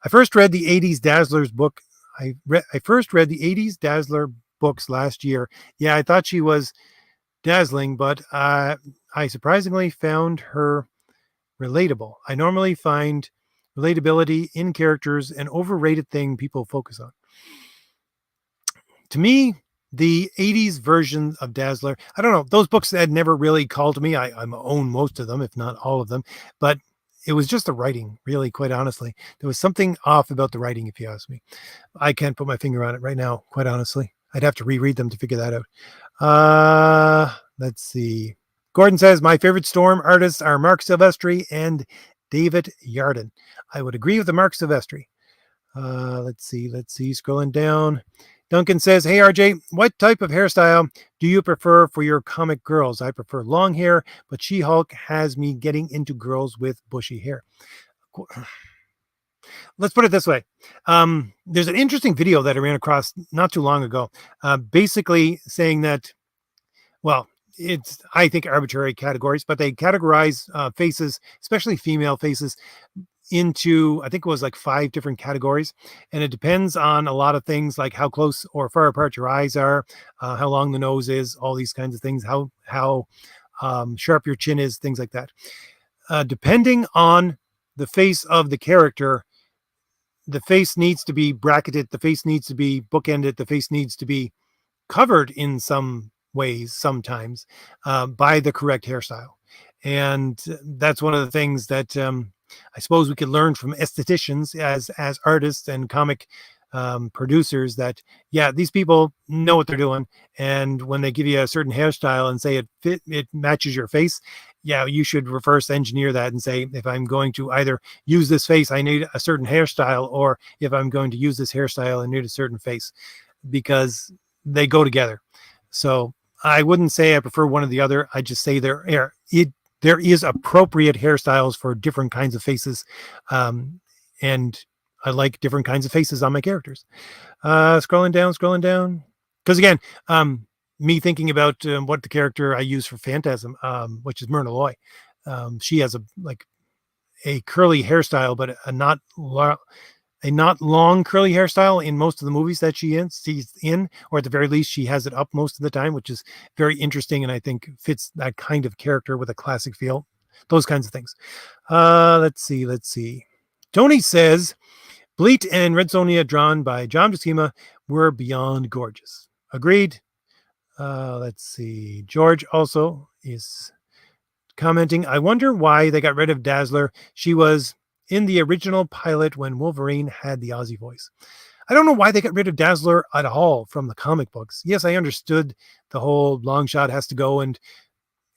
I first read the 80s Dazzler's book. I first read the 80s Dazzler books last year. Yeah, I thought she was dazzling, but I surprisingly found her relatable. I normally find relatability in characters an overrated thing people focus on. To me, the 80s version of Dazzler, I don't know, those books had never really called to me. I own most of them, if not all of them, but it was just the writing, really, quite honestly. There was something off about the writing, if you ask me. I can't put my finger on it right now, quite honestly. I'd have to reread them to figure that out. Let's see. Gordon says, my favorite Storm artists are Mark Silvestri and David Yarden. I would agree with the Mark Silvestri. Let's see. Scrolling down. Duncan says, hey, RJ, what type of hairstyle do you prefer for your comic girls? I prefer long hair, but She-Hulk has me getting into girls with bushy hair. Let's put it this way. There's an interesting video that I ran across not too long ago, basically saying that, well, it's, I think, arbitrary categories, but they categorize faces, especially female faces, into, I think it was like 5 different categories, and it depends on a lot of things like how close or far apart your eyes are, how long the nose is, all these kinds of things, how sharp your chin is, things like that. Depending on the face of the character, the face needs to be bracketed, the face needs to be bookended, the face needs to be covered in some ways sometimes by the correct hairstyle. And that's one of the things that I suppose we could learn from estheticians as artists and comic producers, that yeah, these people know what they're doing, and when they give you a certain hairstyle and say it matches your face, yeah, you should reverse engineer that and say, if I'm going to either use this face, I need a certain hairstyle, or if I'm going to use this hairstyle, I need a certain face, because they go together. So I wouldn't say I prefer one or the other. I just say there is appropriate hairstyles for different kinds of faces, and I like different kinds of faces on my characters. Scrolling down, because again, me thinking about what the character I use for Phantasm, which is Myrna Loy. She has a curly hairstyle, but a not long curly hairstyle in most of the movies that she's in, or at the very least, she has it up most of the time, which is very interesting, and I think fits that kind of character with a classic feel. Those kinds of things. Let's see. Tony says, Bleat and Red Sonja, drawn by John Buscema, were beyond gorgeous. Agreed. Let's see. George also is commenting, I wonder why they got rid of Dazzler. She was in the original pilot when Wolverine had the Aussie voice. I don't know why they got rid of Dazzler at all from the comic books. Yes, I understood the whole Longshot has to go and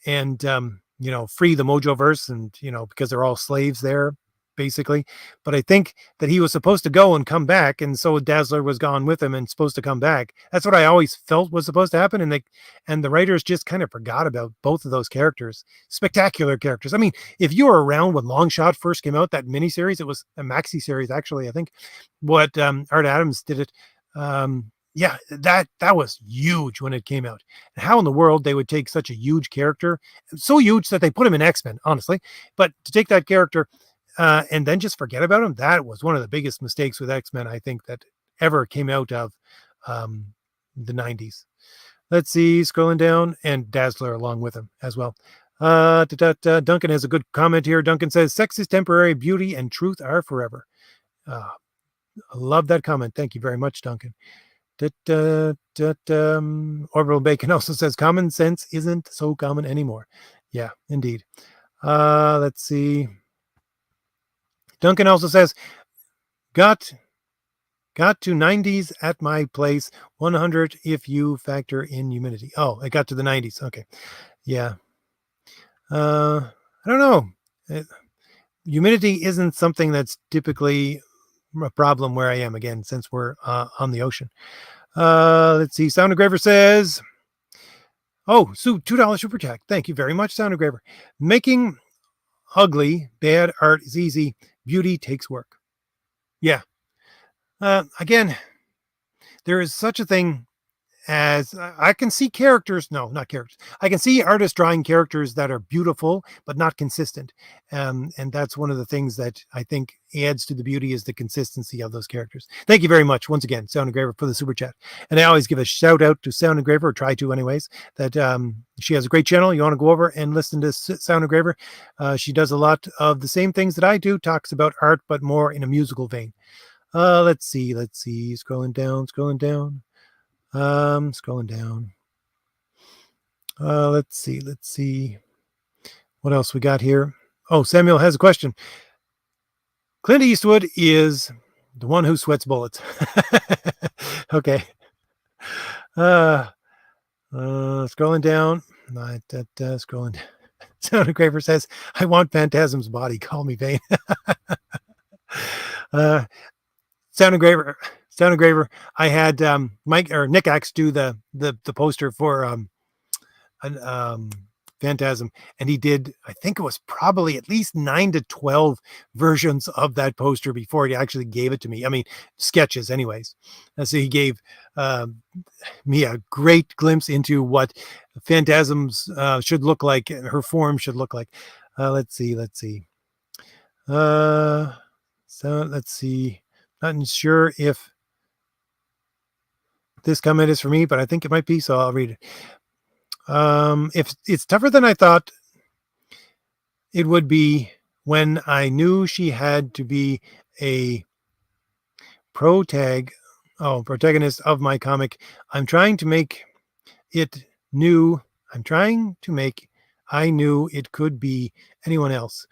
free the Mojo verse, and because they're all slaves there basically. But I think that he was supposed to go and come back, and so Dazzler was gone with him and supposed to come back. That's what I always felt was supposed to happen, and the writers just kind of forgot about both of those characters. Spectacular characters. I mean, if you were around when Longshot first came out, that miniseries, it was a maxi series actually, I think. What Art Adams did it. Yeah, that was huge when it came out. And how in the world they would take such a huge character, so huge that they put him in X-Men, honestly, but to take that character and then just forget about him, that was one of the biggest mistakes with X-Men, I think, that ever came out of the 90s. Let's see, scrolling down, and Dazzler along with him as well. Duncan has a good comment here. Duncan says, sex is temporary, beauty and truth are forever. I love that comment. Thank you very much, Duncan. Orbital Bacon also says, common sense isn't so common anymore. Yeah, indeed. Let's see. Duncan also says, got to 90s at my place, 100 if you factor in humidity. Oh, it got to the 90s. Okay. Yeah. I don't know. Humidity isn't something that's typically a problem where I am, again, since we're on the ocean. Let's see. Sound Engraver says, oh, Sue, $2 super chat. Thank you very much, Sound Engraver. Making ugly, bad art is easy. Beauty takes work. Yeah. Again, there is such a thing as I can see characters. No, not characters. I can see artists drawing characters that are beautiful, but not consistent. And that's one of the things that I think adds to the beauty, is the consistency of those characters. Thank you very much once again, Sound Engraver, for the super chat. And I always give a shout out to Sound Engraver, or try to anyways, that she has a great channel. You want to go over and listen to Sound Engraver. She does a lot of the same things that I do, talks about art, but more in a musical vein. Let's see. Scrolling down. Scrolling down. Let's see. What else we got here? Oh, Samuel has a question. Clint Eastwood is the one who sweats bullets. Okay. Scrolling down. Scrolling down. Sound Engraver says, I want Phantasm's body. Call me vain. Sound Engraver. I had Mike or Nick Axe do the poster for Phantasm, and he did, I think it was probably at least 9 to 12 versions of that poster before he actually gave it to me. I mean, sketches anyways. And so he gave me a great glimpse into what Phantasms should look like, her form should look like. Let's see. So let's see. Not sure if this comment is for me, but I think it might be, so I'll read it. If it's tougher than I thought it would be when I knew she had to be a protagonist of my comic. I'm trying to make it new. I'm trying to make I knew it could be anyone else.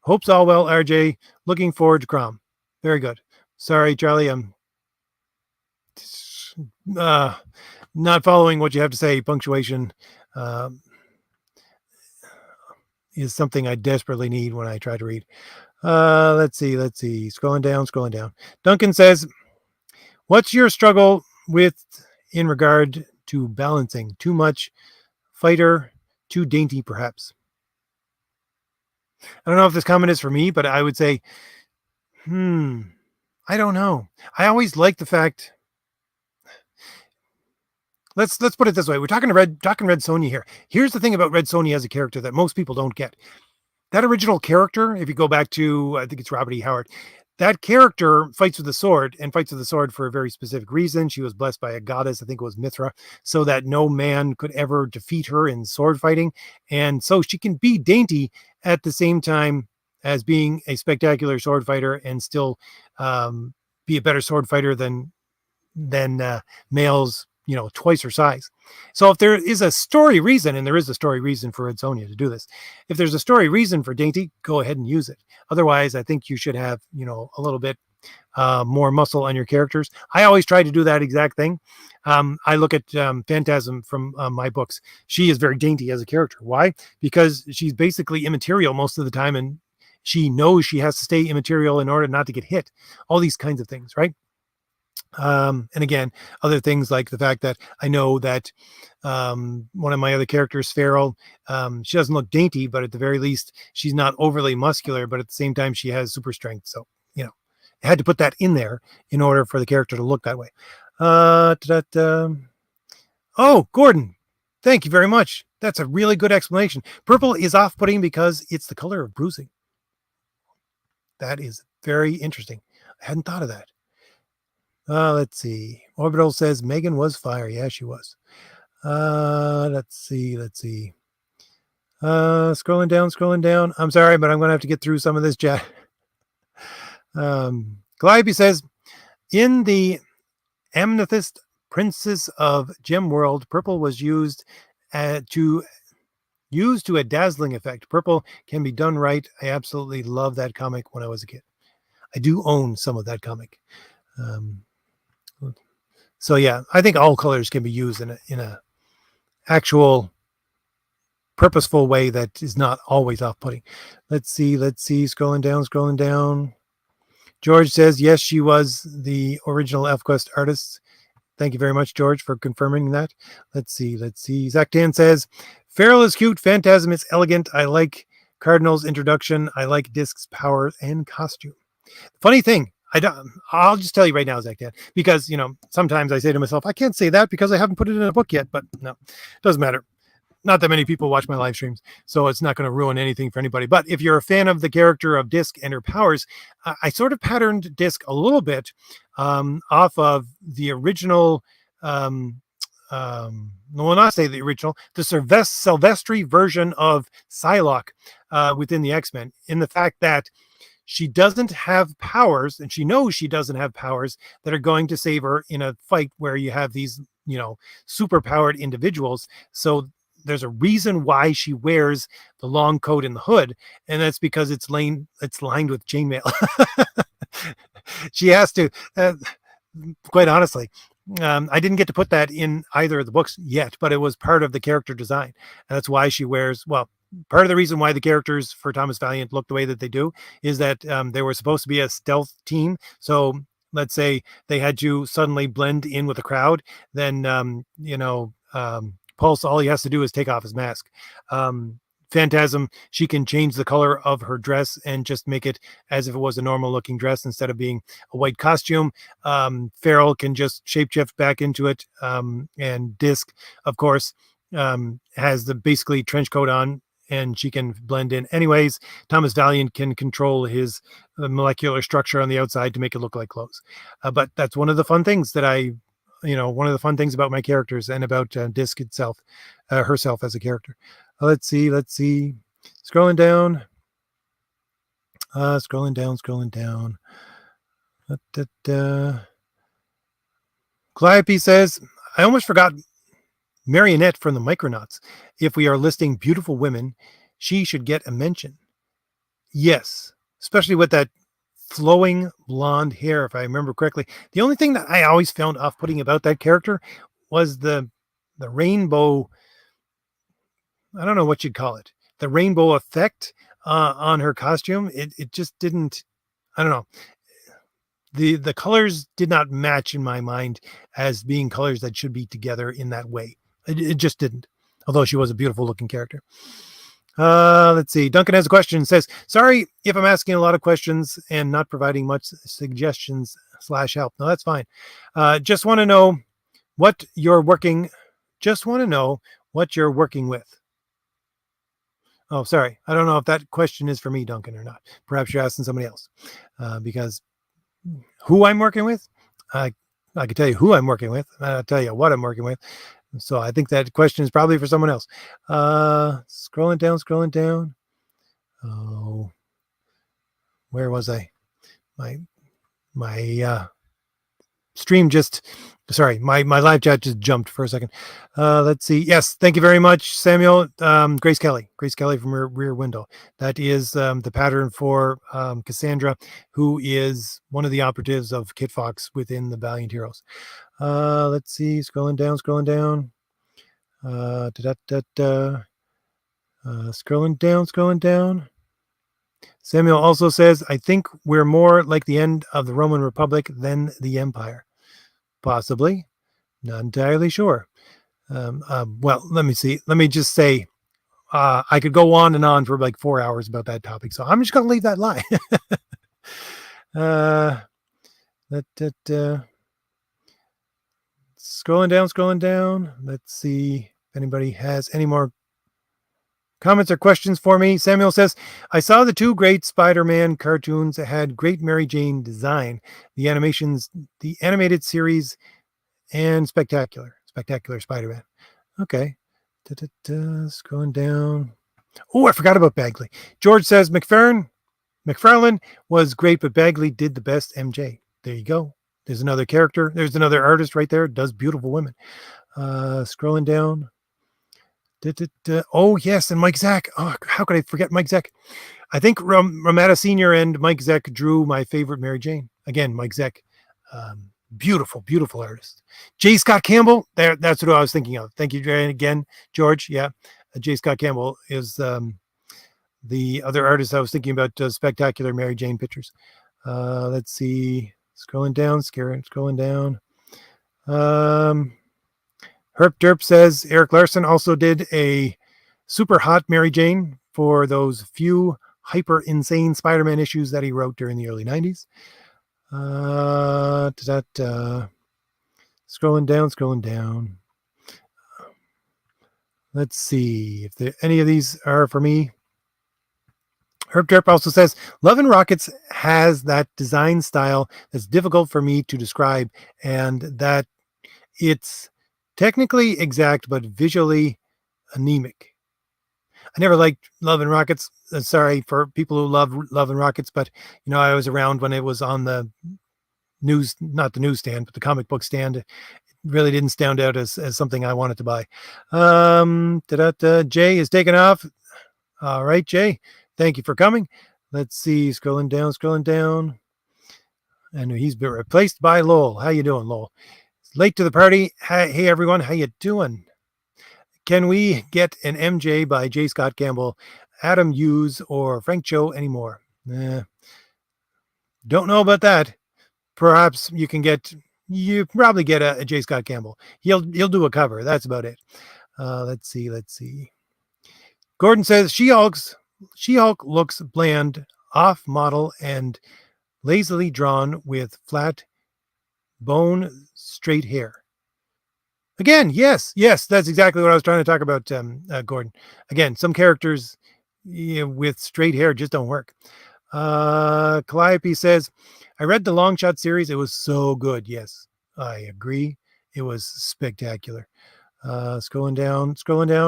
Hope's all well, RJ. Looking forward to Crom. Very good. Sorry, Charlie. I'm uh, not following what you have to say. Punctuation is something I desperately need when I try to read. Let's see. Scrolling down. Duncan says, what's your struggle with in regard to balancing? Too much fighter, too dainty, perhaps? I don't know if this comment is for me, but I would say, I don't know. I always like the fact. Let's put it this way. We're talking Red Sonja here. Here's the thing about Red Sonja as a character that most people don't get. That original character, if you go back to, I think it's Robert E. Howard, that character fights with the sword for a very specific reason. She was blessed by a goddess, I think it was Mithra, so that no man could ever defeat her in sword fighting. And so she can be dainty at the same time as being a spectacular sword fighter and still be a better sword fighter than males, twice her size. So if there is a story reason, and there is a story reason for Red Sonja to do this, if there's a story reason for dainty, go ahead and use it. Otherwise, I think you should have, a little bit more muscle on your characters. I always try to do that exact thing. I look at Phantasm from my books. She is very dainty as a character. Why? Because she's basically immaterial most of the time, and she knows she has to stay immaterial in order not to get hit. All these kinds of things, right? And again, other things like the fact that I know that one of my other characters, Feral, she doesn't look dainty, but at the very least, she's not overly muscular, but at the same time, she has super strength. So, I had to put that in there in order for the character to look that way. Oh, Gordon, thank you very much. That's a really good explanation. Purple is off-putting because it's the color of bruising. That is very interesting. I hadn't thought of that. Let's see. Orbital says Megan was fire. Yeah, she was. Let's see. Scrolling down. I'm sorry, but I'm going to have to get through some of this chat. Calliope says, in the Amethyst Princess of Gem World, purple was used to a dazzling effect. Purple can be done right. I absolutely love that comic when I was a kid. I do own some of that comic. So yeah, I think all colors can be used in a actual purposeful way that is not always off-putting. Let's see. Scrolling down. George says, yes, she was the original ElfQuest artist. Thank you very much, George, for confirming that. Let's see. Zach Dan says, Feral is cute. Phantasm is elegant. I like Cardinal's introduction. I like Disc's power and costume. Funny thing, I'll just tell you right now, Zach Dan, because, sometimes I say to myself, I can't say that because I haven't put it in a book yet, but no, doesn't matter. Not that many people watch my live streams, so it's not going to ruin anything for anybody. But if you're a fan of the character of Disc and her powers, I sort of patterned Disc a little bit off of the original, not say the original, the Sylvester version of Psylocke within the X-Men, in the fact that she doesn't have powers, and she knows she doesn't have powers that are going to save her in a fight where you have these, super powered individuals. So there's a reason why she wears the long coat and the hood, and that's because it's lined with chainmail. She has to, quite honestly. I didn't get to put that in either of the books yet, but it was part of the character design. And that's why she wears, part of the reason why the characters for Thomas Valiant look the way that they do is that they were supposed to be a stealth team. So let's say they had to suddenly blend in with the crowd, then, Pulse, all he has to do is take off his mask. Phantasm, she can change the color of her dress and just make it as if it was a normal looking dress instead of being a white costume. Feral can just shapeshift back into it. And Disc, of course, has the basically trench coat on and she can blend in. Anyways, Thomas Valiant can control his molecular structure on the outside to make it look like clothes. But that's one of the fun things that one of the fun things about my characters and about Disc itself, herself as a character. Let's see. Scrolling down. Scrolling down. Calliope says, I almost forgot Marionette from the Micronauts. If we are listing beautiful women, she should get a mention. Yes, especially with that flowing blonde hair, if I remember correctly. The only thing that I always found off-putting about that character was the rainbow, I don't know what you'd call it, the rainbow effect on her costume. It just didn't, I don't know. The colors did not match in my mind as being colors that should be together in that way. It just didn't, although she was a beautiful looking character. Let's see. Duncan has a question. Says, sorry if I'm asking a lot of questions and not providing much suggestions / help. No, that's fine. Just want to know what you're working with. Oh, sorry. I don't know if that question is for me, Duncan, or not. Perhaps you're asking somebody else. Because who I'm working with, I can tell you who I'm working with. I'll tell you what I'm working with. So I think that question is probably for someone else. Scrolling down. Oh, where was I? My stream just, sorry, my live chat just jumped for a second. Let's see. Yes, thank you very much, Samuel. Grace Kelly from Rear Window. That is the pattern for Cassandra, who is one of the operatives of Kit Fox within the Valiant Heroes. Let's see. Scrolling down. Scrolling down. Samuel also says, I think we're more like the end of the Roman Republic than the Empire. Possibly. Not entirely sure. Well, let me see. Let me just say, I could go on and on for like 4 hours about that topic. So I'm just going to leave that lie. Scrolling down. Let's see if anybody has any more comments or questions for me. Samuel says, I saw the 2 great Spider-Man cartoons that had great Mary Jane design. The animated series, and Spectacular Spider-Man. Okay. Scrolling down. Oh, I forgot about Bagley. George says, McFarlane was great, but Bagley did the best MJ. There you go. There's another character. There's another artist right there. Does beautiful women. Scrolling down. Oh, yes, and Mike Zack. Oh, how could I forget Mike Zack? I think Romata Sr. and Mike Zack drew my favorite Mary Jane. Again, Mike Zack, beautiful artist. J. Scott Campbell, that's what I was thinking of. Thank you again, George. Yeah, J. Scott Campbell is the other artist I was thinking about. Spectacular Mary Jane pictures. Let's see. Scrolling down. Herp Derp says Eric Larson also did a super hot Mary Jane for those few hyper insane Spider-Man issues that he wrote during the early 90s. Scrolling down. Let's see if any of these are for me. Herb Derp also says, Love and Rockets has that design style that's difficult for me to describe, and that it's technically exact, but visually anemic. I never liked Love and Rockets. Sorry for people who love Love and Rockets, but I was around when it was on the news, not the newsstand, but the comic book stand. It really didn't stand out as something I wanted to buy. Jay is taken off. All right, Jay. Thank you for coming. Let's see. Scrolling down. And he's been replaced by Lowell. How you doing, Lowell? Late to the party. Hey, everyone. How you doing? Can we get an MJ by J. Scott Campbell, Adam Hughes, or Frank Cho anymore? Don't know about that. Perhaps you probably get a J. Scott Campbell. He'll do a cover. That's about it. Let's see. Gordon says She-Hulk looks bland, off model, and lazily drawn with flat, bone straight hair. Again, yes, that's exactly what I was trying to talk about, Gordon. Again, some characters with straight hair just don't work. Calliope says, I read the Long Shot series. It was so good. Yes, I agree. It was spectacular. Scrolling down,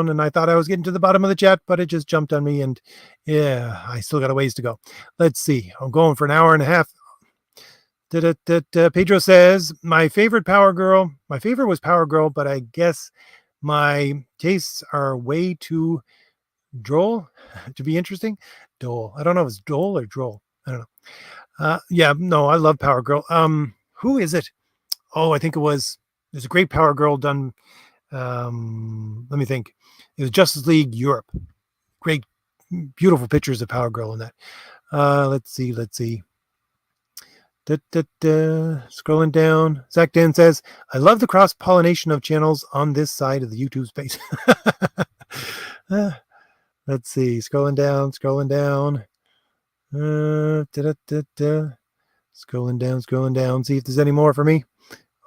and I thought I was getting to the bottom of the chat, but it just jumped on me, and yeah, I still got a ways to go. Let's see. I'm going for an hour and a half. Pedro says, my favorite was Power Girl, but I guess my tastes are way too droll to be interesting. Dole. I don't know if it's dole or droll. I don't know. Yeah, no, I love Power Girl. Who is it? Oh, I think there's a great Power Girl done. Let me think. It was Justice League Europe. Great, beautiful pictures of Power Girl in that. Let's see. Scrolling down, Zach Dan says, I love the cross pollination of channels on this side of the YouTube space. Let's see, scrolling down. Scrolling down, see if there's any more for me.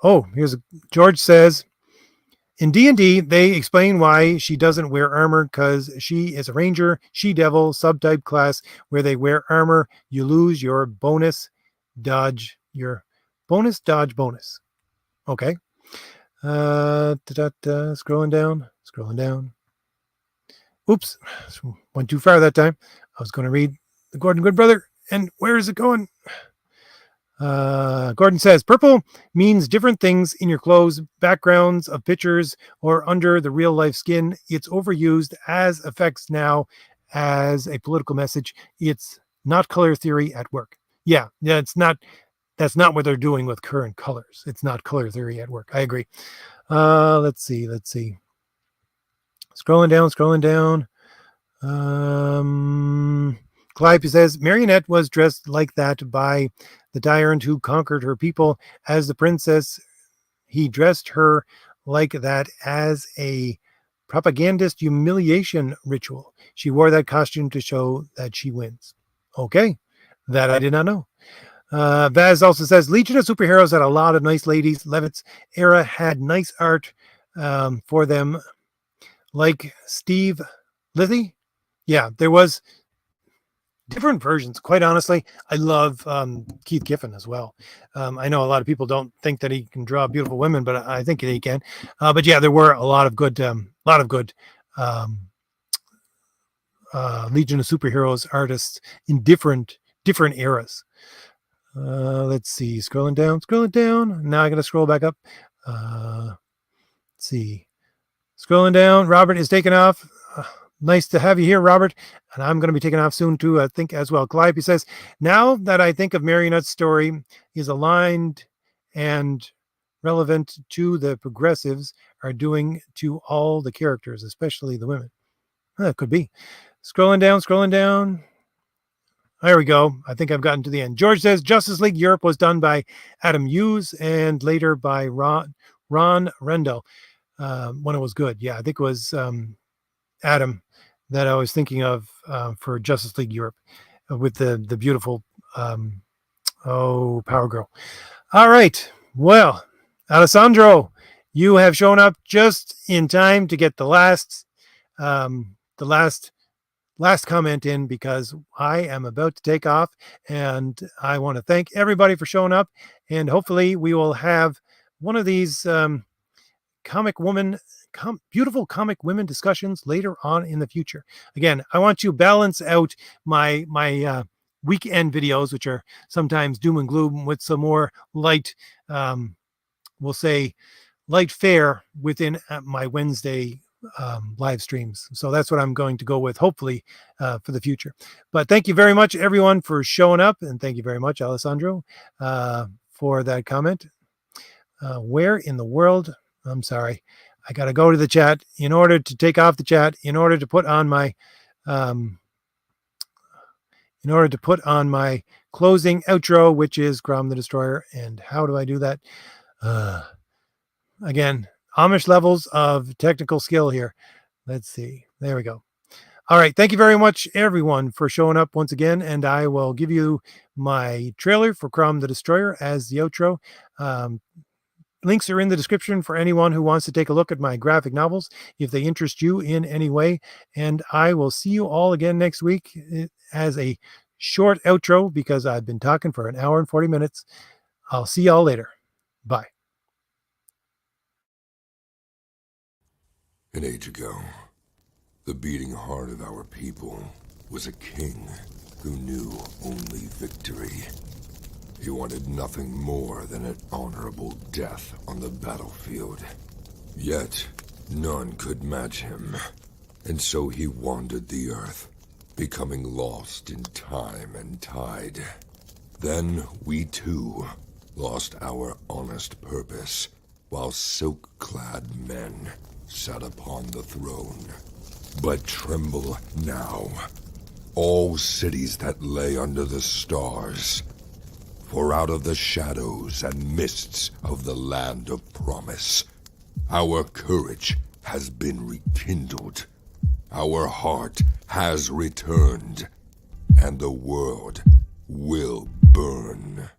Oh, George says, in D&D, they explain why she doesn't wear armor because she is a ranger, she-devil, subtype class where they wear armor. You lose your bonus dodge bonus. Okay. Scrolling down. Oops, went too far that time. I was going to read the Gordon Good Brother, and where is it going? Gordon says, purple means different things in your clothes, backgrounds of pictures, or under the real life skin. It's overused as effects now as a political message. It's not color theory at work. Yeah, that's not what they're doing with current colors. It's not color theory at work. I agree. Let's see. Scrolling down. Calliope says, Marionette was dressed like that by the tyrant who conquered her people. As the princess, he dressed her like that as a propagandist humiliation ritual. She wore that costume to show that she wins. Okay, that I did not know. Vaz also says, Legion of Superheroes had a lot of nice ladies. Levitt's era had nice art for them, like Steve Lithy. Yeah, there was different versions. Quite honestly, I love Keith Giffen as well. I know a lot of people don't think that he can draw beautiful women, but I think he can. But yeah, there were a lot of good Legion of Superheroes artists in different eras. Let's see, scrolling down. Now I gotta scroll back up. Let's see, scrolling down. Robert is taking off. Nice to have you here, Robert. And I'm going to be taking off soon too, I think, as well. Calliope says, now that I think of Marionette's story is aligned and relevant to the progressives are doing to all the characters, especially the women. That could be. Scrolling down. There we go. I think I've gotten to the end. George says, Justice League Europe was done by Adam Hughes and later by Ron Rendell. When it was good. Yeah, I think it was Adam that I was thinking of for Justice League Europe with the beautiful Power Girl. All right. Well, Alessandro, you have shown up just in time to get the last comment in because I am about to take off, and I want to thank everybody for showing up, and hopefully we will have one of these beautiful comic women discussions later on in the future. Again, I want to balance out my weekend videos, which are sometimes doom and gloom, with some more light, we'll say light fare within my Wednesday live streams. So that's what I'm going to go with, hopefully, for the future. But thank you very much, everyone, for showing up. And thank you very much, Alessandro, for that comment. Where in the world? I'm sorry. I got to go to the chat in order to take off the chat, in order to put on my closing outro, which is Crom the Destroyer. And how do I do that? Again, Amish levels of technical skill here. Let's see. There we go. All right. Thank you very much, everyone, for showing up once again. And I will give you my trailer for Crom the Destroyer as the outro. Links are in the description for anyone who wants to take a look at my graphic novels if they interest you in any way. And I will see you all again next week as a short outro because I've been talking for 1 hour and 40 minutes. I'll see y'all later. Bye. An age ago, the beating heart of our people was a king who knew only victory. He wanted nothing more than an honorable death on the battlefield. Yet, none could match him, and so he wandered the earth, becoming lost in time and tide. Then we too lost our honest purpose, while silk-clad men sat upon the throne. But tremble now, all cities that lay under the stars, for out of the shadows and mists of the land of promise, our courage has been rekindled, our heart has returned, and the world will burn.